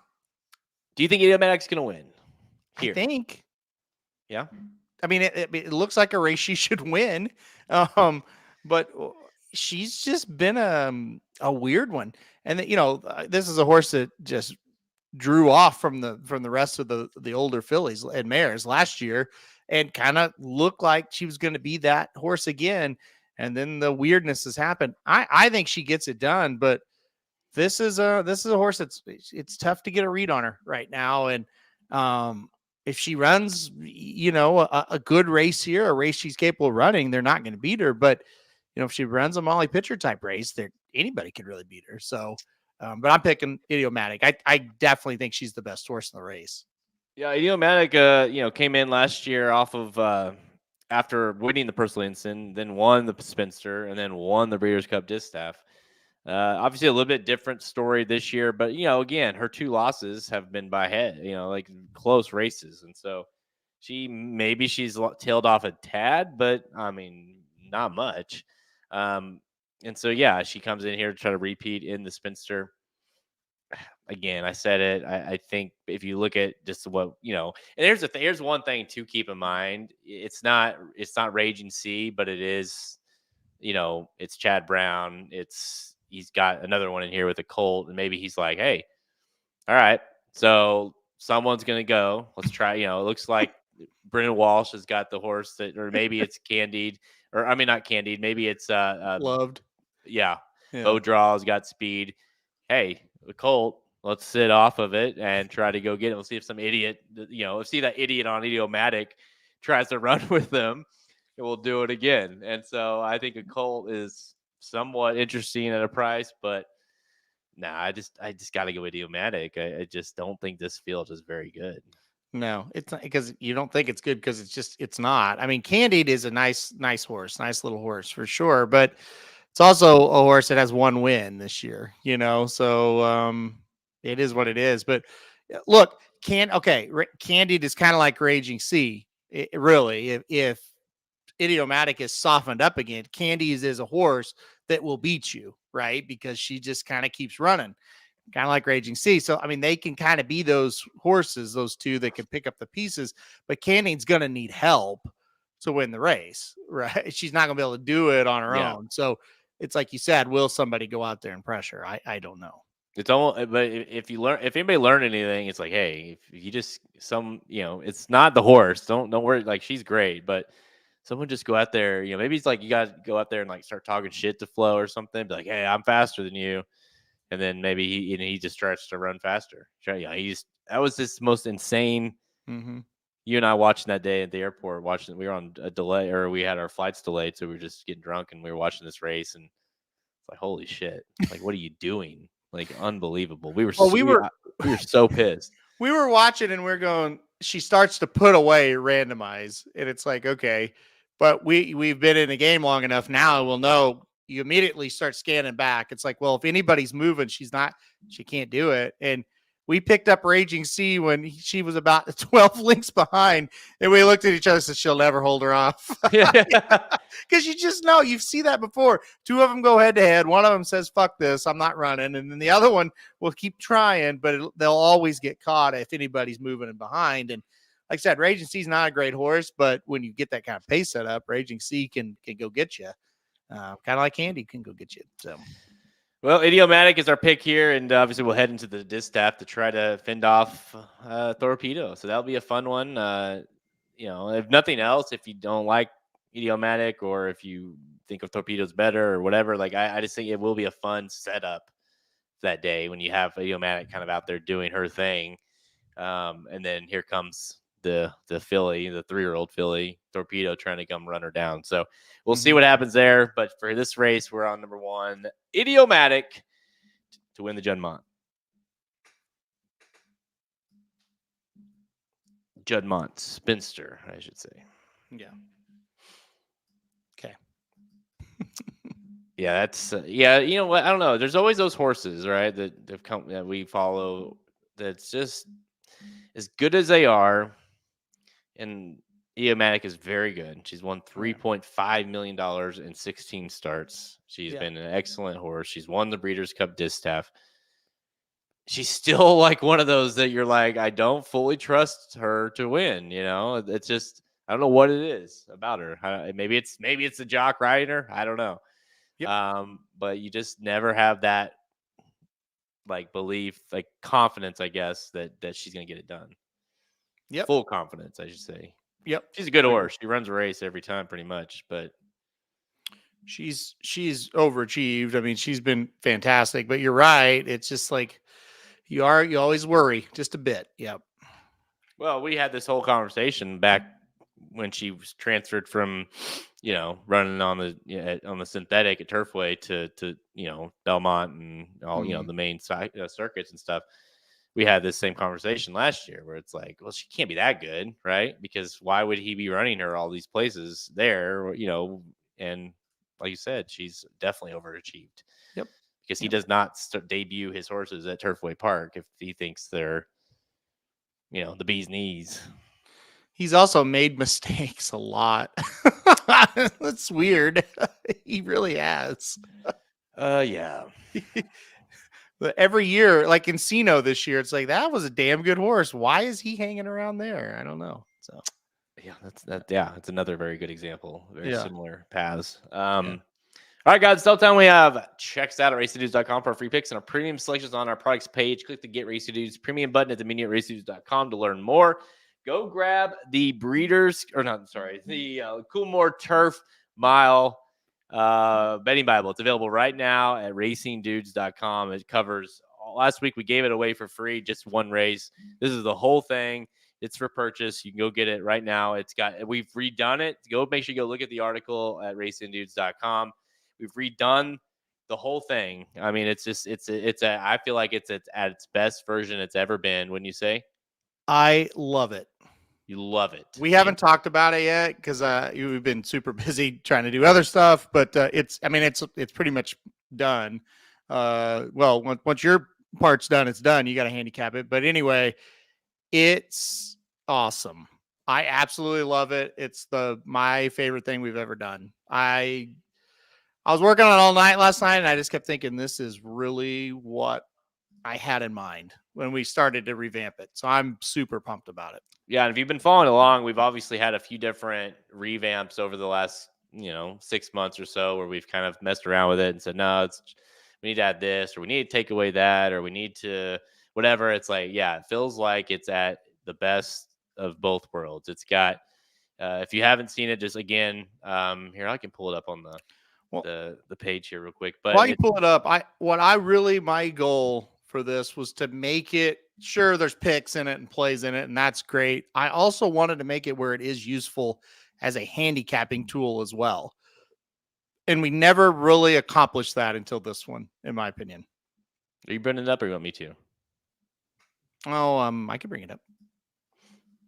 Do you think Idiomatic's going to win here? I think. Yeah. I mean, it looks like a race she should win, but she's just been a weird one. And this is a horse that just drew off from the rest of the older fillies and mares last year, and kind of looked like she was going to be that horse again. And then the weirdness has happened. I think she gets it done, but this is a horse it's tough to get a read on her right now. And if she runs, a good race here, a race she's capable of running, they're not going to beat her. But if she runs a Molly Pitcher type race, anybody could really beat her. So, but I'm picking Idiomatic. I definitely think she's the best horse in the race. Yeah, Idiomatic, came in last year off of after winning the Purcell Ensign, then won the Spinster, and then won the Breeders' Cup Distaff. Obviously, a little bit different story this year, but again, her 2 losses have been by head, like close races, and so she's tailed off a tad, but I mean, not much. And so yeah, she comes in here to try to repeat in the Spinster. Again, I said it. I think if you look at just what and here's one thing to keep in mind. It's not Raging Sea, but it is. It's Chad Brown. He's got another one in here with a colt, and maybe he's like, hey, all right, so someone's gonna go. Let's try. It looks like Brendan Walsh has got the horse that, or maybe it's Candied, or I mean not Candied. Maybe it's Loved. Yeah. Beaudraw's got speed. Hey, the colt. Let's sit off of it and try to go get it. We'll see if some idiot, see that idiot on Idiomatic tries to run with them, and we'll do it again. And so I think a colt is somewhat interesting at a price, but I just got to go Idiomatic. I just don't think this field is very good. No, it's not, because you don't think it's good because it's not. I mean, Candied is a nice horse, nice little horse for sure, but it's also a horse that has 1 win this year, so it is what it is. But look, Candied is kind of like Raging Sea. Really, if Idiomatic is softened up again, Candied is a horse that will beat you, right? Because she just kind of keeps running, kind of like Raging Sea. So, I mean, they can kind of be those horses, those 2 that can pick up the pieces, but Candid's going to need help to win the race, right? She's not going to be able to do it on her own. So it's like you said, will somebody go out there and pressure? I don't know. It's almost, but if anybody learned anything, it's like, hey, if you just it's not the horse. Don't worry. Like, she's great, but someone just go out there. Maybe it's like you guys go out there and like start talking shit to Flo or something. Be like, hey, I'm faster than you, and then maybe he just starts to run faster. That was this most insane. Mm-hmm. You and I watching that day at the airport. We were on a delay, or we had our flights delayed, so we were just getting drunk and we were watching this race, and it's like, holy shit! Like, what are you doing? Like, unbelievable. We were so pissed. We were watching and we're going, she starts to put away randomize. And it's like, okay, but we've been in a game long enough now. We'll know. You immediately start scanning back. It's like, well, if anybody's moving, she can't do it. And we picked up Raging Sea when she was about 12 lengths behind, and we looked at each other and said, she'll never hold her off. Because you just know, you've seen that before. 2 of them go head to head. One of them says, fuck this, I'm not running. And then the other one will keep trying, but they'll always get caught if anybody's moving in behind. And like I said, Raging Sea's not a great horse, but when you get that kind of pace set up, Raging Sea can go get you. kind of like Andy can go get you. So, well, Idiomatic is our pick here, and obviously we'll head into the distaff to try to fend off Torpedo. So that'll be a fun one. If nothing else, if you don't like Idiomatic or if you think of Torpedo's better or whatever, like I just think it will be a fun setup that day when you have Idiomatic kind of out there doing her thing. And then here comes the filly, the 3-year-old filly, Torpedo, trying to come run her down. So we'll see what happens there. But for this race, we're on number 1, Idiomatic, to win the Juddmonte. Juddmonte, Spinster, I should say. Yeah. Okay. Yeah, that's you know what? I don't know. There's always those horses, right? That we follow. That's just as good as they are. And Idiomatic is very good. She's won $3.5 million in 16 starts. She's been an excellent horse. She's won the Breeders' Cup Distaff. She's still like one of those that you're like, I don't fully trust her to win. It's just I don't know what it is about her. Maybe it's the jock riding her. I don't know. Yep. But you just never have that like belief, like confidence, I guess, that she's gonna get it done. Yep. Full confidence, I should say. Yep. She's a good horse. She runs a race every time pretty much, but she's overachieved. I mean, she's been fantastic, but you're right. It's just like you always worry just a bit. Yep. Well, we had this whole conversation back when she was transferred from, running on the synthetic at Turfway to Belmont and all, the main circuits and stuff. We had this same conversation last year where it's like, well, she can't be that good, right? Because why would he be running her all these places there, and like you said, she's definitely overachieved. Yep. Because he does not debut his horses at Turfway Park if he thinks they're, the bee's knees. He's also made mistakes a lot. That's weird. He really has. Yeah. But every year, like Encino this year, it's like, that was a damn good horse. Why is he hanging around there? I don't know. So, yeah, that's another very good example. Very similar paths. All right, guys. Still time we have. Check us out at racingdudes.com for our free picks and our premium selections on our products page. Click the Get Racing Dudes premium button at the menu at racingdudes.com to learn more. Go grab the Coolmore Turf Mile betting Bible. It's available right now at racingdudes.com. It covers last week we gave it away for free, just one race. This is the whole thing. It's for purchase. You can go get it right now. We've redone it. Make sure you go look at the article at racingdudes.com. We've redone the whole thing. I mean, I feel like it's at its best version it's ever been. Wouldn't you say? I love it. You love it. We haven't talked about it yet because we've been super busy trying to do other stuff, but it's pretty much done. Once your part's done, it's done. You got to handicap it. But anyway, it's awesome. I absolutely love it. It's my favorite thing we've ever done. I was working on it all night last night, and I just kept thinking, this is really what I had in mind when we started to revamp it. So I'm super pumped about it. Yeah, and if you've been following along, we've obviously had a few different revamps over the last, 6 months or so where we've kind of messed around with it and said, no, we need to add this, or we need to take away that, or we need to whatever. It's like, it feels like it's at the best of both worlds. It's got, if you haven't seen it, just again, here, I can pull it up on the page here real quick. But while you pull it up, my goal for this was to make it, sure, there's picks in it and plays in it, and that's great. I also wanted to make it where it is useful as a handicapping tool as well. And we never really accomplished that until this one, in my opinion. Are you bringing it up or you want me to? Oh, I can bring it up.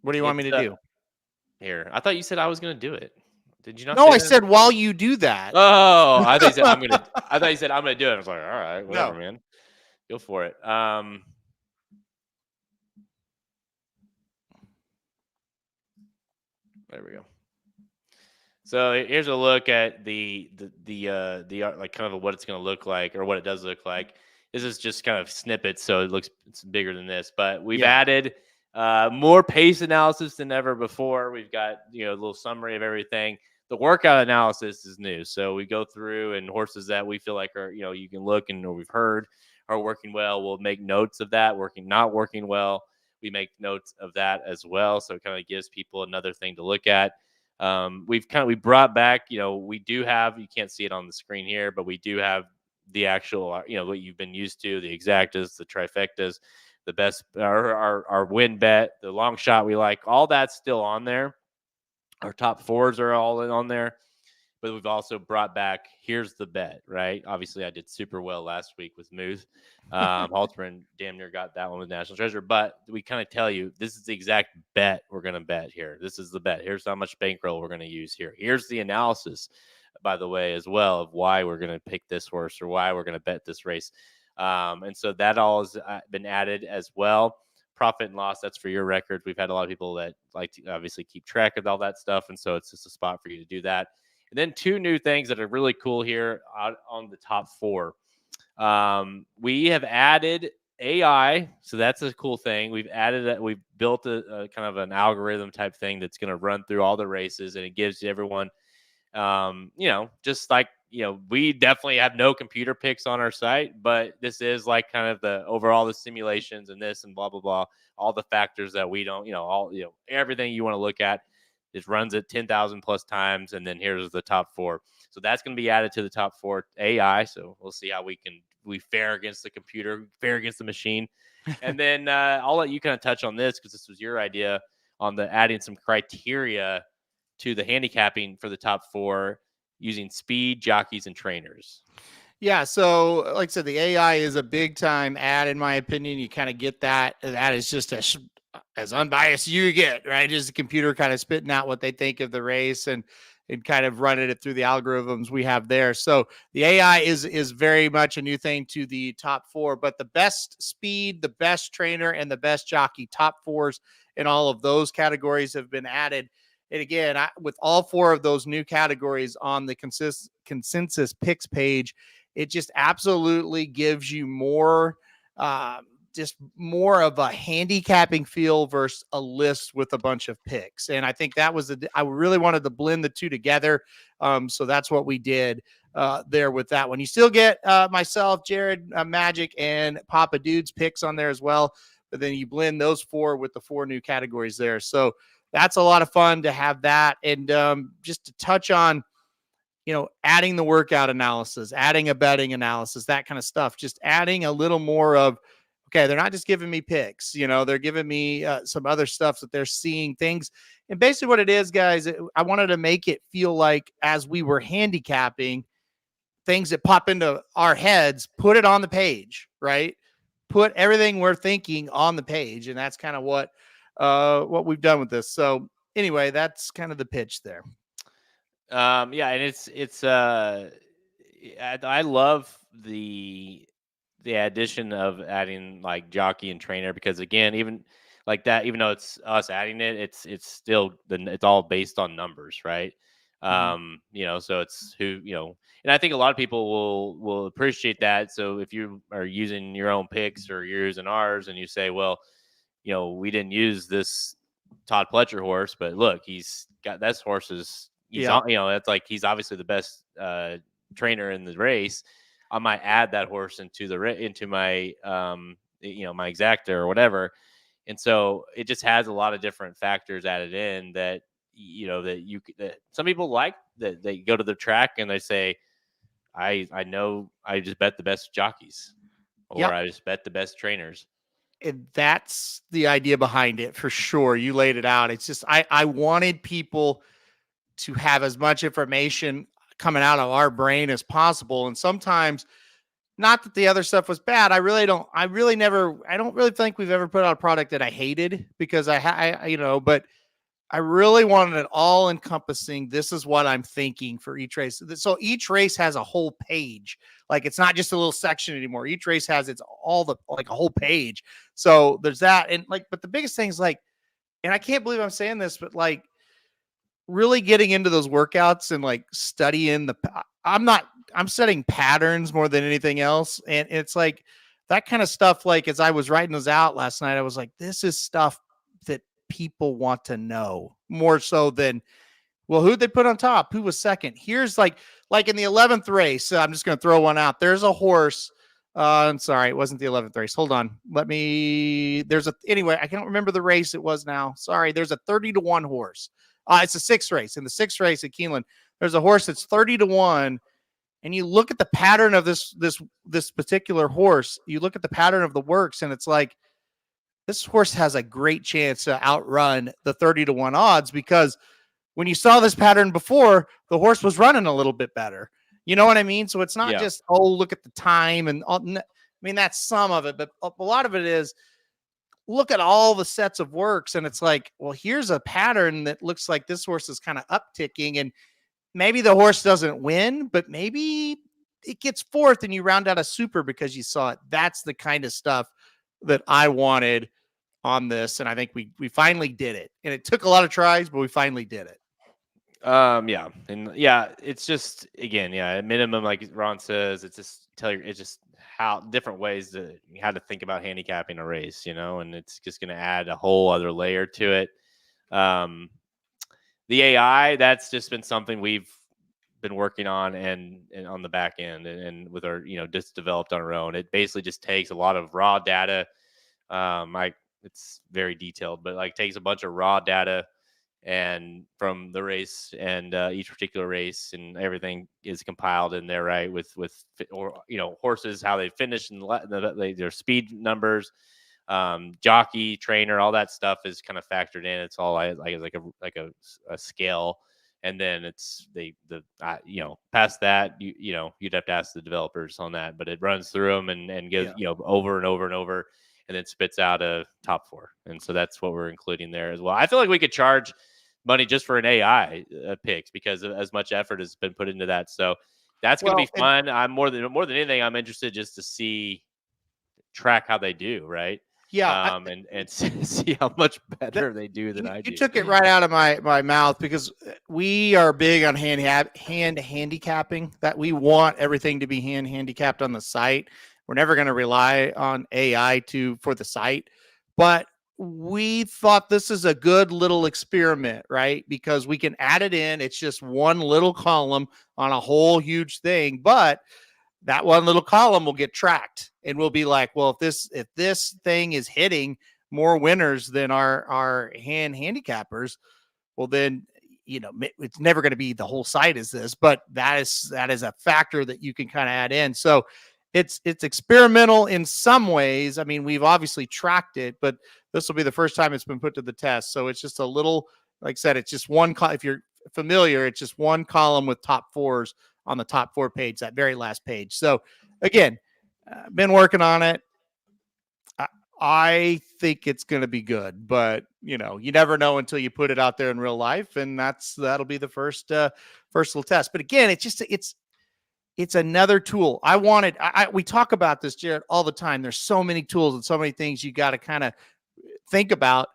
What do you want me to do? Here. I thought you said I was going to do it. Did you not? No, I said while you do that. Oh, I thought you said I'm going to do it. I was like, all right, whatever, man. Go for it. There we go. So here's a look at the art, like kind of what it's going to look like, or what it does look like. This is just kind of snippets, so it's bigger than this. But we've added more pace analysis than ever before. We've got a little summary of everything. the workout analysis is new. So we go through, and horses that we feel like are, you can look and or we've heard are working well, we'll make notes of that. Not working well, we make notes of that as well. So it kind of gives people another thing to look at. We brought back, we do have, you can't see it on the screen here, but we do have the actual, what you've been used to, the exactas, the trifectas, the best, our win bet, the long shot we like, all that's still on there. Our top fours are all on there, but we've also brought back, here's the bet, right? Obviously, I did super well last week with Muth. Halterman damn near got that one with National Treasure, but we kind of tell you, this is the exact bet we're going to bet here. This is the bet. Here's how much bankroll we're going to use here. Here's the analysis, by the way, as well, of why we're going to pick this horse or why we're going to bet this race. And so that all has been added as well. Profit and loss, that's for your records. We've had a lot of people that like to obviously keep track of all that stuff, and so it's just a spot for you to do that. And then two new things that are really cool here on the top four. We have added AI, so that's a cool thing. We've built a kind of an algorithm type thing that's going to run through all the races, and it gives everyone, just like, we definitely have no computer picks on our site, but this is like kind of the overall the simulations and this and blah, blah, blah, all the factors that we don't, everything you want to look at. It runs it 10,000 plus times, and then here's the top four. So that's going to be added to the top four AI. So we'll see how we fare against the computer, fare against the machine. And then I'll let you kind of touch on this because this was your idea on the adding some criteria to the handicapping for the top four using speed, jockeys, and trainers. Yeah, so like I said, the AI is a big time add, in my opinion. You kind of get that. That is just as unbiased you get, right? Just the computer kind of spitting out what they think of the race and kind of running it through the algorithms we have there. So the AI is very much a new thing to the top four, but the best speed, the best trainer, and the best jockey, top fours in all of those categories have been added. And again, with all four of those new categories on the consensus picks page, it just absolutely gives you more, just more of a handicapping feel versus a list with a bunch of picks. And I think that was I really wanted to blend the two together. So that's what we did there with that one. You still get myself, Jared, Magic, and Papa Dude's picks on there as well. But then you blend those four with the four new categories there. So that's a lot of fun to have that. And just to touch on, adding the workout analysis, adding a betting analysis, that kind of stuff, just adding a little more of, okay, they're not just giving me picks, they're giving me some other stuff that they're seeing things. And basically what it is, guys, I wanted to make it feel like as we were handicapping things that pop into our heads, put it on the page, right? Put everything we're thinking on the page. And that's kind of what we've done with this. So anyway, that's kind of the pitch there. Yeah, and I love the addition of adding like jockey and trainer, because again, even like that, even though it's us adding it, it's still it's all based on numbers, right? So it's who, and I think a lot of people will appreciate that. So if you are using your own picks or you're using ours and you say, well, we didn't use this Todd Pletcher horse, but look, he's got this horse's, it's like he's obviously the best trainer in the race. I might add that horse into my my exacta or whatever, and so it just has a lot of different factors added in that that some people like, that they go to the track and they say, I know I just bet the best jockeys, or I just bet the best trainers. And that's the idea behind it, for sure. You laid it out. It's just I wanted people to have as much information coming out of our brain as possible. And sometimes, not that the other stuff was bad, I don't really think we've ever put out a product that I hated, because but I really wanted it all encompassing. This is what I'm thinking for each race. So each race has a whole page. Like, it's not just a little section anymore. Each race has a whole page. So there's that. And but the biggest thing is and I can't believe I'm saying this, but really getting into those workouts and studying I'm studying patterns more than anything else. And it's that kind of stuff. As I was writing those out last night, I was like, this is stuff that people want to know more so than Well, who'd they put on top? Who was second? Here's like in the 11th race. I'm just going to throw one out. There's a horse. I'm sorry, it wasn't the 11th race. Hold on. Anyway, I can't remember the race it was now. Sorry. There's a 30-1 horse. It's a 6th race. In the 6th race at Keeneland, there's a horse that's 30-1. And you look at the pattern of this particular horse, you look at the pattern of the works, and it's like, this horse has a great chance to outrun the 30-1 odds, because when you saw this pattern before, the horse was running a little bit better. You know what I mean? So it's not just, look at the time. And I mean, that's some of it, but a lot of it is look at all the sets of works. And it's like, well, here's a pattern that looks like this horse is kind of upticking, and maybe the horse doesn't win, but maybe it gets 4th and you round out a super because you saw it. That's the kind of stuff that I wanted on this. And I think we finally did it. And it took a lot of tries, but we finally did it. It's just, again, at minimum, like Ron says, it's just how different ways how to think about handicapping a race, and it's just going to add a whole other layer to it. The AI, that's just been something we've been working on and on the back end and with our, just developed on our own. It basically just takes a lot of raw data. It's very detailed, but like takes a bunch of raw data and from the race and each particular race, and everything is compiled in there, right? With horses, how they finish and their speed numbers, jockey, trainer, all that stuff is kind of factored in. It's all like a scale, and then it's past that you'd have to ask the developers on that, but it runs through them and goes over and over and over, and then spits out a top 4, and so that's what we're including there as well. I feel like we could charge money just for an AI picks, because as much effort has been put into that, so that's going to be fun. I'm more than anything, I'm interested just to track how they do, right? Yeah. And see how much better they do than I do. You took it right out of my mouth, because we are big on hand handicapping, that we want everything to be hand handicapped on the site. We're never going to rely on AI for the site, but we thought this is a good little experiment, right? Because we can add it in. It's just one little column on a whole huge thing, but that one little column will get tracked, and we'll be like, well, if this thing is hitting more winners than our hand handicappers, well, then, it's never going to be the whole site is this, but that is a factor that you can kind of add in. So it's experimental in some ways. I mean, we've obviously tracked it, but this will be the first time it's been put to the test. So it's just a little, like I said, it's just one, if you're familiar, it's just one column with top 4s on the top 4 page, that very last page. So again, been working on it. I think it's going to be good, but you never know until you put it out there in real life. And that'll be the first little test. But again, it's another tool. We talk about this, Jared, all the time. There's so many tools and so many things you got to kind of think about.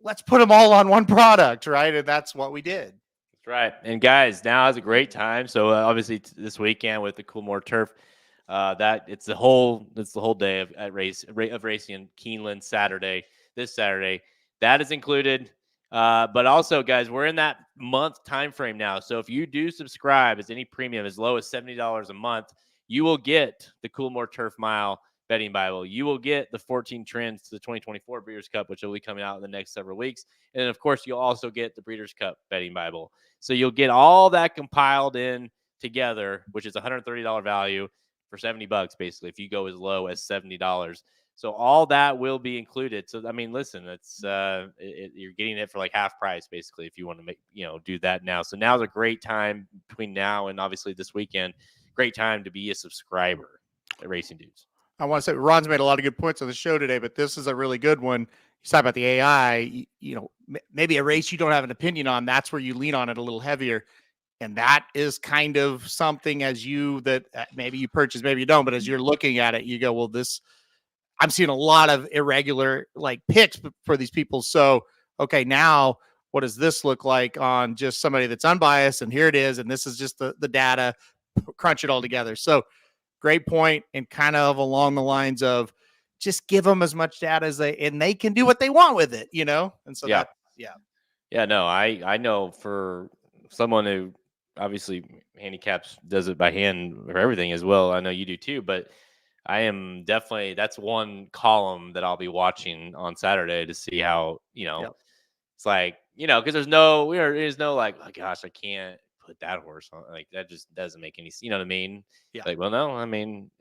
Let's put them all on one product, right? And that's what we did. That's right. And guys, now is a great time. So obviously this weekend with the Coolmore Turf, it's the whole day of racing in Keeneland this Saturday. That is included. But also, guys, we're in that month time frame now. So if you do subscribe as any premium as low as $70 a month, you will get the Coolmore Turf Mile betting Bible. You will get the 14 trends to the 2024 Breeders' Cup, which will be coming out in the next several weeks. And then, of course, you'll also get the Breeders' Cup betting Bible. So you'll get all that compiled in together, which is $130 value for $70, basically, if you go as low as $70. So all that will be included. So, I mean, listen, it's you're getting it for like half price, basically, if you want to do that now. So now's a great time between now and obviously this weekend. Great time to be a subscriber at Racing Dudes. I want to say Ron's made a lot of good points on the show today, but this is a really good one. You talk about the AI, maybe a race you don't have an opinion on. That's where you lean on it a little heavier. And that is kind of something that maybe you purchase, maybe you don't, but as you're looking at it, you go, well, I'm seeing a lot of irregular picks for these people. So, okay, now what does this look like on just somebody that's unbiased? And here it is. And this is just the data, crunch it all together. So great point. And kind of along the lines of just give them as much data as they can do what they want with it, And so Yeah, no, I know for someone who obviously handicaps does it by hand for everything as well. I know you do too, but I am definitely that's one column that I'll be watching on Saturday to see how, Yep. it's like, because there's no like, oh gosh, I can't put that horse on. Like that just doesn't make any sense. You know what I mean? Yeah. Like, well, no, I mean,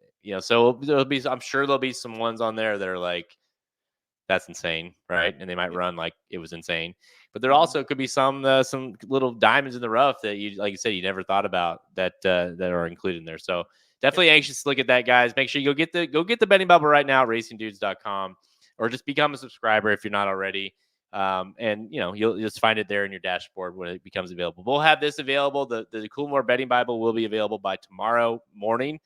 so I'm sure there'll be some ones on there that are like, that's insane, right? And they might Yeah. run like it was insane. But there Mhm. also could be some little diamonds in the rough that you, like you said, you never thought about that are included in there. So Yep. definitely anxious to look at that, guys. Make sure you go get the betting bubble right now, racingdudes.com, or just become a subscriber if you're not already. And you'll just find it there in your dashboard when it becomes available. We'll have this available. The Coolmore betting Bible will be available by tomorrow morning.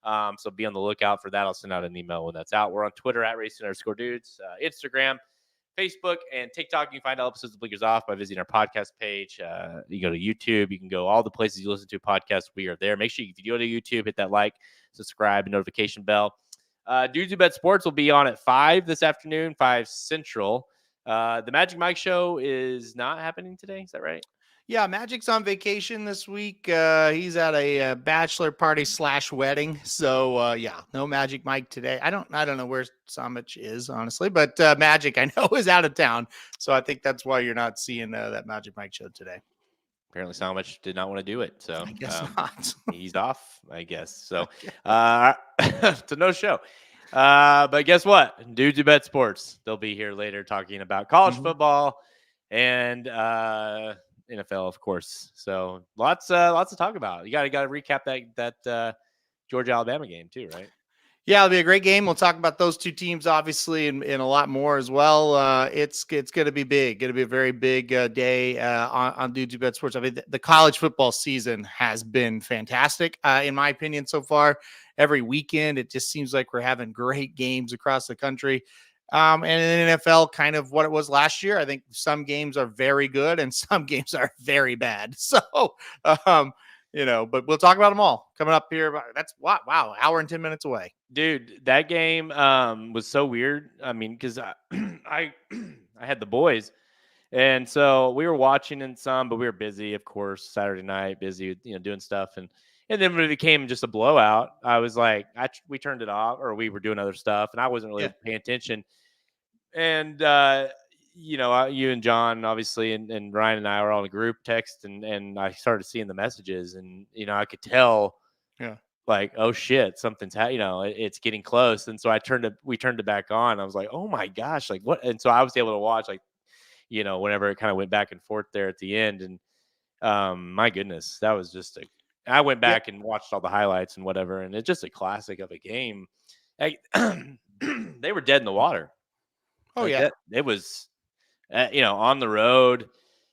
So be on the lookout for that. I'll send out an email when that's out. We're on Twitter at Racing_Dudes, Instagram, Facebook, and TikTok. You can find all episodes of Blinkers Off by visiting our podcast page. You go to YouTube. You can go all the places you listen to podcasts. We are there. Make sure if you go to YouTube, hit that like, subscribe, and notification bell. Dudes Who Bet Sports will be on at 5 this afternoon, 5 Central. The Magic Mike show is not happening today. Is that right? Yeah, Magic's on vacation this week. He's at a bachelor party / wedding. So yeah, no Magic Mike today. I don't know where Samich is, honestly, but Magic I know is out of town. So I think that's why you're not seeing that Magic Mike show today. Apparently Salmich did not want to do it, so I guess not. he's off, I guess. So Okay. it's a no show. But guess what? Dudes Who Bet Sports. They'll be here later talking about college Mhm. football and NFL, of course. So lots to talk about. You got to recap that Georgia Alabama game too, right? Yeah, it'll be a great game. We'll talk about those two teams, obviously, and a lot more as well. It's going to be big. Going to be a very big day on Dudes Who Bet Sports. I mean, the college football season has been fantastic, in my opinion, so far. Every weekend, it just seems like we're having great games across the country. And in the NFL, kind of what it was last year. I think some games are very good and some games are very bad. So, um, but we'll talk about them all coming up here. That's wow, hour and 10 minutes away. Dude, that game was so weird. I mean, because I I had the boys, and so we were watching in some, but we were busy, of course, Saturday night, busy, doing stuff, and then when it became just a blowout, I was like, we turned it off, or we were doing other stuff, and I wasn't really Yeah. paying attention. And you and John, obviously, and Ryan and I were on a group text, and I started seeing the messages, and I could tell, Yeah. like, oh shit, something's it's getting close. And so we turned it back on. I was like, oh my gosh, like what? And so I was able to watch, like, whenever it kind of went back and forth there at the end. And my goodness, that was I went Yeah. back and watched all the highlights and whatever, and it's just a classic of a game. Like, they were dead in the water. Oh Like yeah. that, it was, on the road,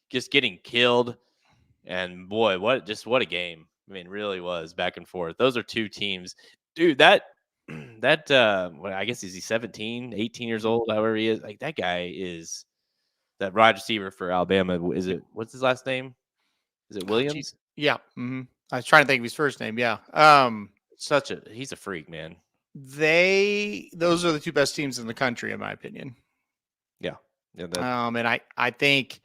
just getting killed. And boy, what a game. I mean, really was back and forth. Those are two teams. Dude, I guess is he 17, 18 years Mhm. old, however he is. Like that guy is that wide receiver for Alabama. What's his last name? Is it Oh, geez. Williams? Yeah. I was trying to think of his first name. Yeah. He's a freak, man. Those are the two best teams in the country, in my opinion. Yeah. Yeah. And I think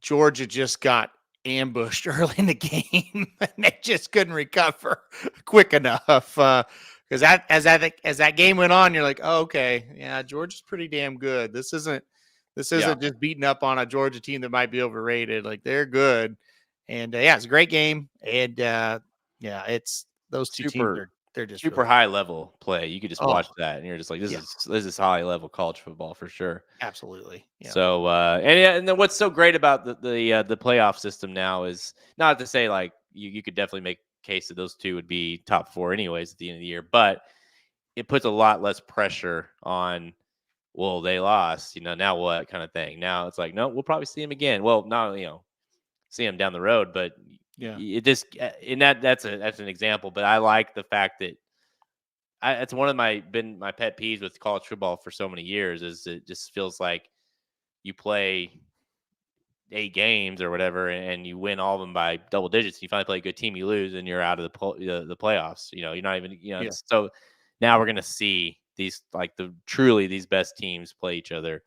Georgia just got ambushed early in the game and they just couldn't recover quick enough. Because as that game went on, you're like, oh, okay, yeah, Georgia's pretty damn good. This isn't just beating up on a Georgia team that might be overrated. Like they're good, and yeah, it's a great game. And yeah, it's those two teams super they're just super really high level play. You could just oh watch that and you're just like, yeah, this is high level college football for sure. absolutely. Yeah. So and then what's so great about the playoff system now is, not to say like you could definitely make a case that those two would be top 4 anyways at the end of the year, but it puts a lot less pressure on, well, they lost, now what kind of thing. Now it's like, no, we'll probably see him again. Well, not see him down the road, but Yeah. it just, and that's an example. But I like the fact that it's one of my pet peeves with college football for so many years, is it just feels like you play 8 games or whatever, and you win all of them by double digits. You finally play a good team, you lose, and you're out of the playoffs. You're not even, Yeah. So now we're gonna see these, like, these best teams play each other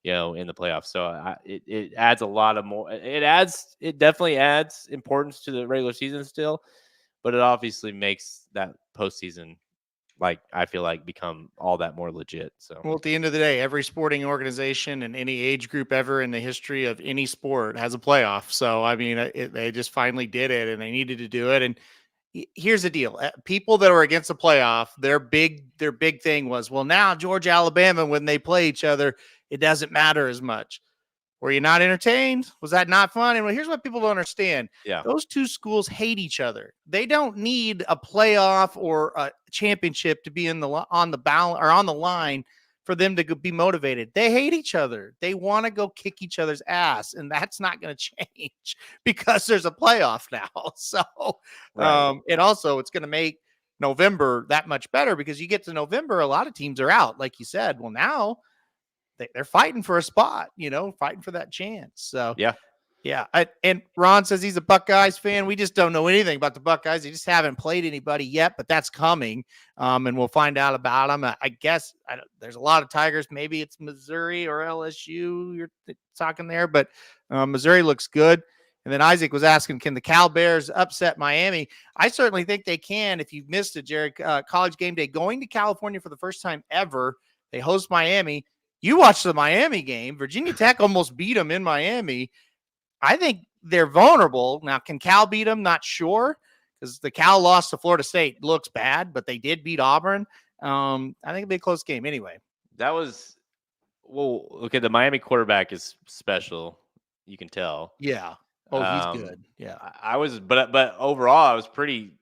in the playoffs. So it adds a lot of more. It definitely adds importance to the regular season still, but it obviously makes that postseason, like, I feel like, become all that more legit. So, Well, at the end of the day, every sporting organization and any age group ever in the history of any sport has a playoff. So, I mean, they just finally did it, and they needed to do it. And here's the deal: people that were against the playoff, their big thing was, well, now Georgia, Alabama, when they play each other, it doesn't matter as much. Were you not entertained? Was that not fun? And here's what people don't understand. yeah. Those two schools hate each other. They don't need a playoff or a championship to be on the balance or on the line for them to be motivated. They hate each other. They want to go kick each other's ass, and that's not going to change because there's a playoff now. So, Right. and also it's going to make November that much better because you get to November, a lot of teams are out, like you said. Well, now they're fighting for a spot, fighting for that chance. So, Yeah. yeah. And Ron says he's a Buckeyes fan. We just don't know anything about the Buckeyes. They just haven't played anybody yet, but that's coming. And we'll find out about them. I guess there's a lot of Tigers. Maybe it's Missouri or LSU you're talking there, but Missouri looks good. And then Isaac was asking, can the Cal Bears upset Miami? I certainly think they can. If you've missed it, Jared, College Game Day, going to California for the first time ever, they host Miami. You watched the Miami game. Virginia Tech almost beat them in Miami. I think they're vulnerable. Now, can Cal beat them? Not sure, because the Cal loss to Florida State looks bad, but they did beat Auburn. I think it'll be a close game anyway. Okay, the Miami quarterback is special. You can tell. Yeah. Oh, he's good. Yeah. I was, but overall, I was pretty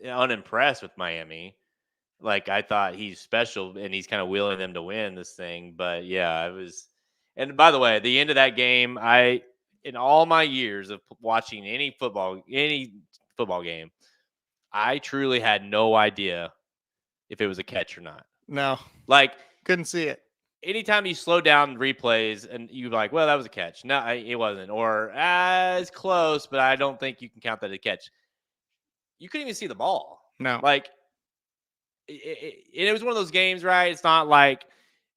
unimpressed with Miami. Like, I thought he's special and he's kind of willing them to win this thing. But yeah, I was. And by the way, at the end of that game, in all my years of watching any football game, I truly had no idea if it was a catch or not. No, like, couldn't see it. Anytime you slow down replays and you're like, well, that was a catch. No, it wasn't. Or it's close, but I don't think you can count that as a catch. You couldn't even see the ball. No. Like, it was one of those games, right? It's not like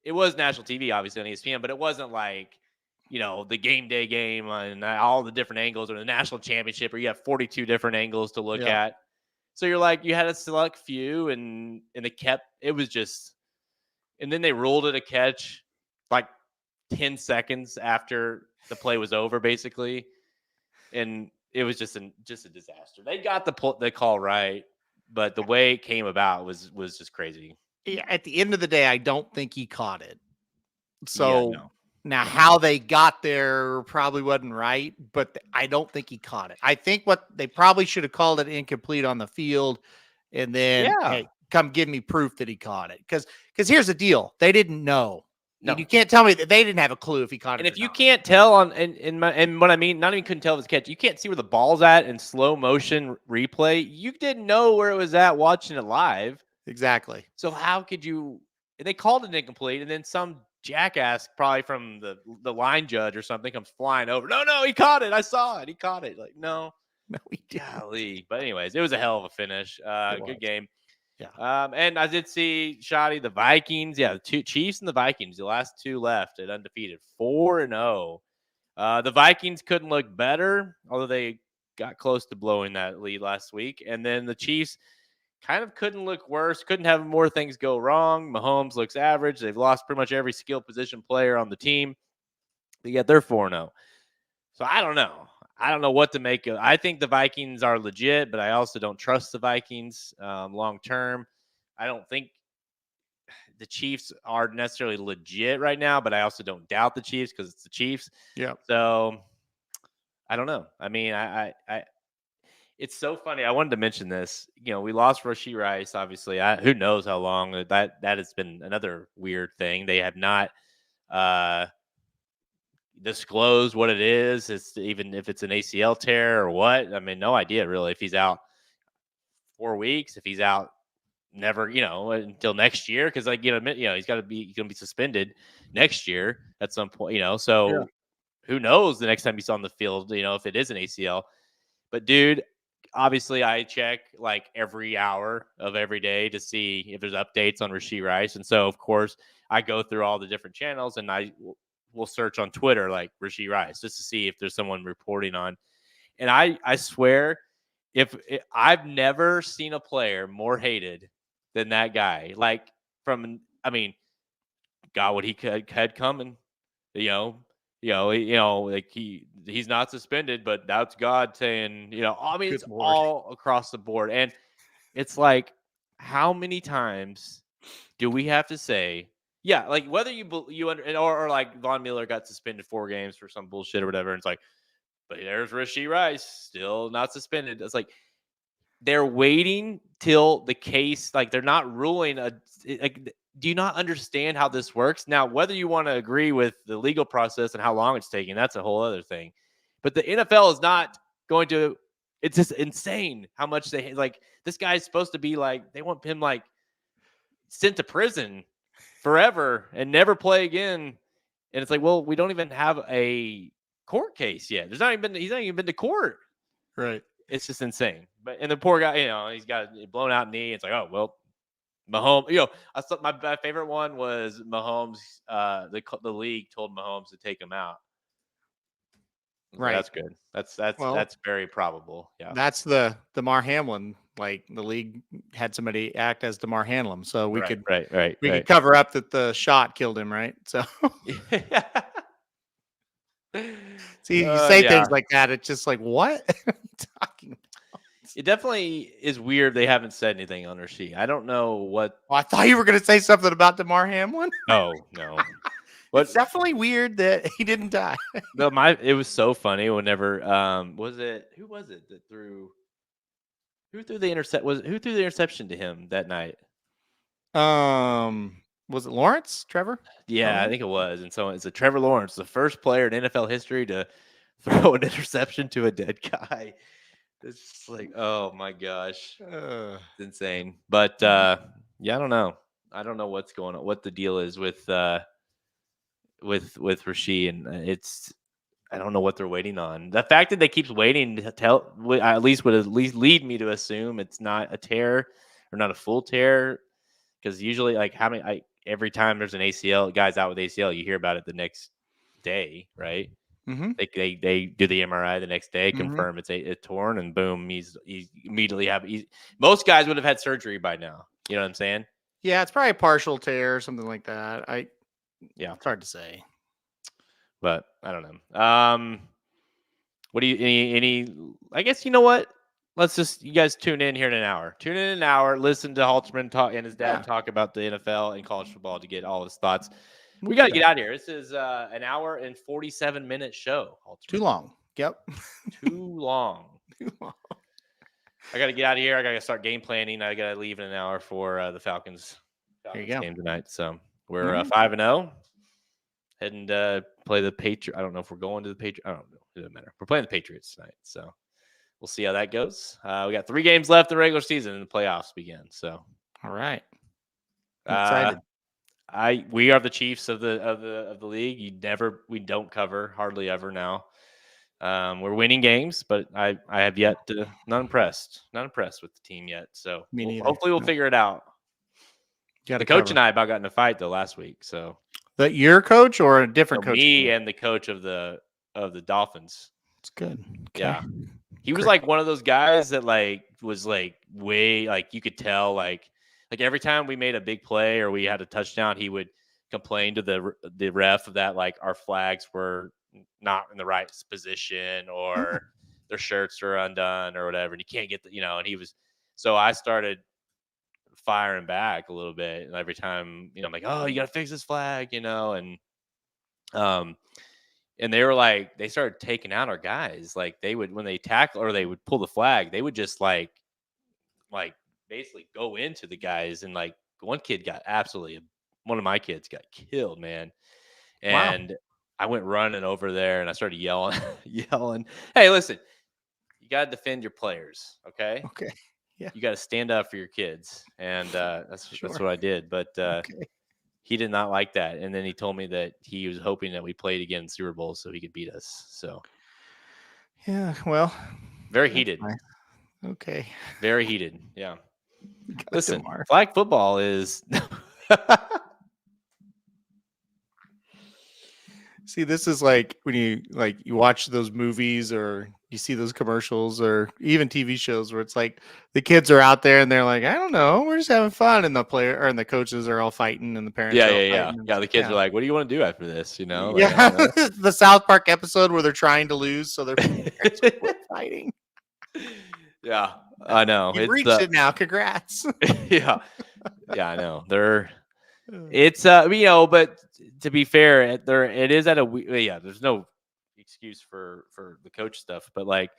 it was national TV, obviously, on ESPN, but it wasn't like, the game day game and all the different angles, or the national championship, or you have 42 different angles to look at. So you're like, you had a select few, and it was just, and then they ruled it a catch like 10 seconds after the play was over, basically. And it was just a disaster. They got the call right, but the way it came about was just crazy. Yeah, at the end of the day, I don't think he caught it. So no. Now how they got there probably wasn't right, but I don't think he caught it. I think what they probably should have called it incomplete on the field, and then hey, come give me proof that he caught it. Because here's the deal: they didn't know. No. You can't tell me that they didn't have a clue if he caught it. And if you can't tell and what I mean, not even couldn't tell if it's a catch. You can't see where the ball's at in slow motion replay. You didn't know where it was at watching it live. Exactly. So how could you? And they called it incomplete, and then some jackass, probably from the line judge or something, comes flying over. No, he caught it. I saw it. He caught it. Like, no, he didn't. Golly. But anyways, it was a hell of a finish. Good game. Yeah. And I did see Shoddy, the Vikings. Yeah, the two Chiefs and the Vikings, the last two left at undefeated, 4-0. The Vikings couldn't look better, although they got close to blowing that lead last week. And then the Chiefs kind of couldn't look worse, couldn't have more things go wrong. Mahomes looks average. They've lost pretty much every skill position player on the team, but yet they're 4-0. So I don't know. I don't know what to make of. I think the Vikings are legit, but I also don't trust the Vikings long term. I don't think the Chiefs are necessarily legit right now, but I also don't doubt the Chiefs because it's the Chiefs. Yeah. So I don't know. I mean, I it's so funny. I wanted to mention this. We lost Rashee Rice, obviously. Who knows how long that has been another weird thing. They have not disclosed what it is. It's even if it's an ACL tear or what. I mean, no idea really. If he's out 4 weeks, if he's out never, until next year, because he's going to be suspended next year at some point. So who knows the next time he's on the field? If it is an ACL. But dude, obviously I check like every hour of every day to see if there's updates on Rashee Rice, and so of course I go through all the different channels and I will search on Twitter like Rashee Rice just to see if there's someone reporting on. And I swear, I've never seen a player more hated than that guy. Like got what he had coming, like he's not suspended, but that's God saying, it's all across the board. And it's like, how many times do we have to say, yeah, like whether or like Von Miller got suspended 4 games for some bullshit or whatever. And it's like, but there's Rashee Rice still not suspended. It's like, they're waiting till the case, like they're not ruling do you not understand how this works? Now, whether you want to agree with the legal process and how long it's taking, that's a whole other thing. But the NFL is not going to, it's just insane how much they like. This guy's supposed to be like, they want him like sent to prison forever and never play again. And it's like, well, we don't even have a court case yet. He's not even been to court. Right. It's just insane. And the poor guy, he's got a blown out knee. It's like, oh, well, Mahomes, I thought my favorite one was Mahomes. The league told Mahomes to take him out. Right. That's good. That's very probable. Yeah. That's the Damar Hamlin. Like the league had somebody act as Damar Hamlin, so we could could cover up that the shot killed him, right? So see, you say things like that, it's just like, what are you talking about? It definitely is weird they haven't said anything on Rashee. I don't know what. Well, I thought you were going to say something about Damar Hamlin. Oh, no. But it's definitely weird that he didn't die. It was so funny whenever who was it that threw the interception to him that night? Was it Lawrence? Trevor? Yeah, I think it was. And so it's a Trevor Lawrence, the first player in NFL history to throw an interception to a dead guy. It's just like, oh my gosh, it's insane. But I don't know. I don't know what's going on, what the deal is with Rashee, and I don't know what they're waiting on. The fact that they keep waiting to tell, would at least lead me to assume it's not a tear or not a full tear, because usually, like, every time there's an ACL, guy's out with ACL, you hear about it the next day, right? Mm-hmm. They do the MRI the next day, confirm it's torn, and boom, he's immediately most guys would have had surgery by now. You know what I'm saying? Yeah, it's probably a partial tear or something like that. It's hard to say, but I don't know. What do you any? I guess you know what. Let's just, you guys tune in here in an hour. Tune in an hour. Listen to Halterman talk and his dad talk about the NFL and college football to get all his thoughts. We got to get out of here. This is an hour and 47-minute show. Halterman. Too long. Yep. Too long. Too long. I got to get out of here. I got to start game planning. I got to leave in an hour for the Falcons game tonight. So we're 5-0. Heading to play the Patriots. I don't know if we're going to the Patriots. I don't know. It doesn't matter. We're playing the Patriots tonight. So we'll see how that goes. We got 3 games left in the regular season and the playoffs begin. So, all right. I'm excited. We are the Chiefs of the league. We don't cover hardly ever now. We're winning games, but I have yet to not impressed with the team yet. So hopefully we'll figure it out. The coach and I about got in a fight though last week. So that your coach or a different coach? Me and the coach of the Dolphins. It's good. Okay. Yeah. He was like one of those guys that was way, you could tell like every time we made a big play or we had a touchdown, he would complain to the ref that our flags were not in the right position or their shirts are undone or whatever. And you can't get and he was, so I started firing back a little bit. And every time, I'm like, oh, you got to fix this flag, and they were they started taking out our guys. They would, when they tackle or they would pull the flag, they would just basically go into the guys. And one of my kids got killed, man. And I went running over there and I started yelling, hey, listen, you got to defend your players. Okay. Okay. Yeah. You got to stand up for your kids. And that's what I did. But he did not like that. And then he told me that he was hoping that we played again in Super Bowl so he could beat us. So, yeah, well, very heated. Nice. Okay. Very heated. Yeah. Listen, flag football is. See, this is like when you watch those movies or you see those commercials or even TV shows where it's like the kids are out there and they're like, I don't know, we're just having fun, and the coaches are all fighting and the parents are all fighting. Yeah, the kids are like, what do you want to do after this? You know? Like, Yeah, the South Park episode where they're trying to lose, so their parents are fighting. Yeah, I know. You've reached it now. Congrats. Yeah, I know. It's but to be fair, it is at there's no excuse for the coach stuff, but like,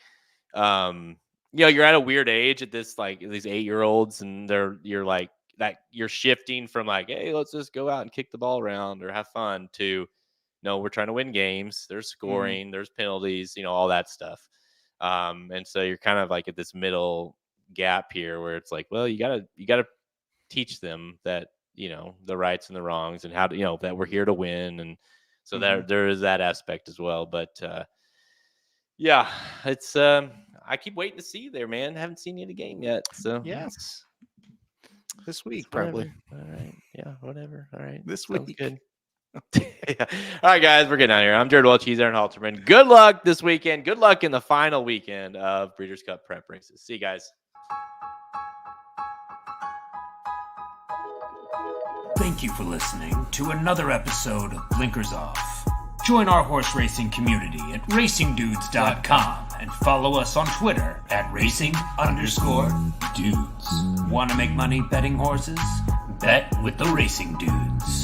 you're at a weird age at this, like these 8-year-olds, and you're shifting from like, hey, let's just go out and kick the ball around or have fun, to no, we're trying to win games. There's scoring, there's penalties, all that stuff. And so you're kind of like at this middle gap here where it's like, well, you gotta teach them that, the rights and the wrongs, and how to, that we're here to win. And so there is that aspect as well. But yeah, it's I keep waiting to see you there, man. Haven't seen you in a game yet. So yes, this week it's probably. All right, yeah, whatever. All right, this sounds week. Good. Yeah. All right, guys, we're getting out of here. I'm Jared Welch. He's Aaron Halterman. Good luck this weekend. Good luck in the final weekend of Breeders' Cup prep races. See you guys. Thank you for listening to another episode of Blinkers Off. Join our horse racing community at racingdudes.com and follow us on Twitter at racing_dudes. Want to make money betting horses? Bet with the Racing Dudes.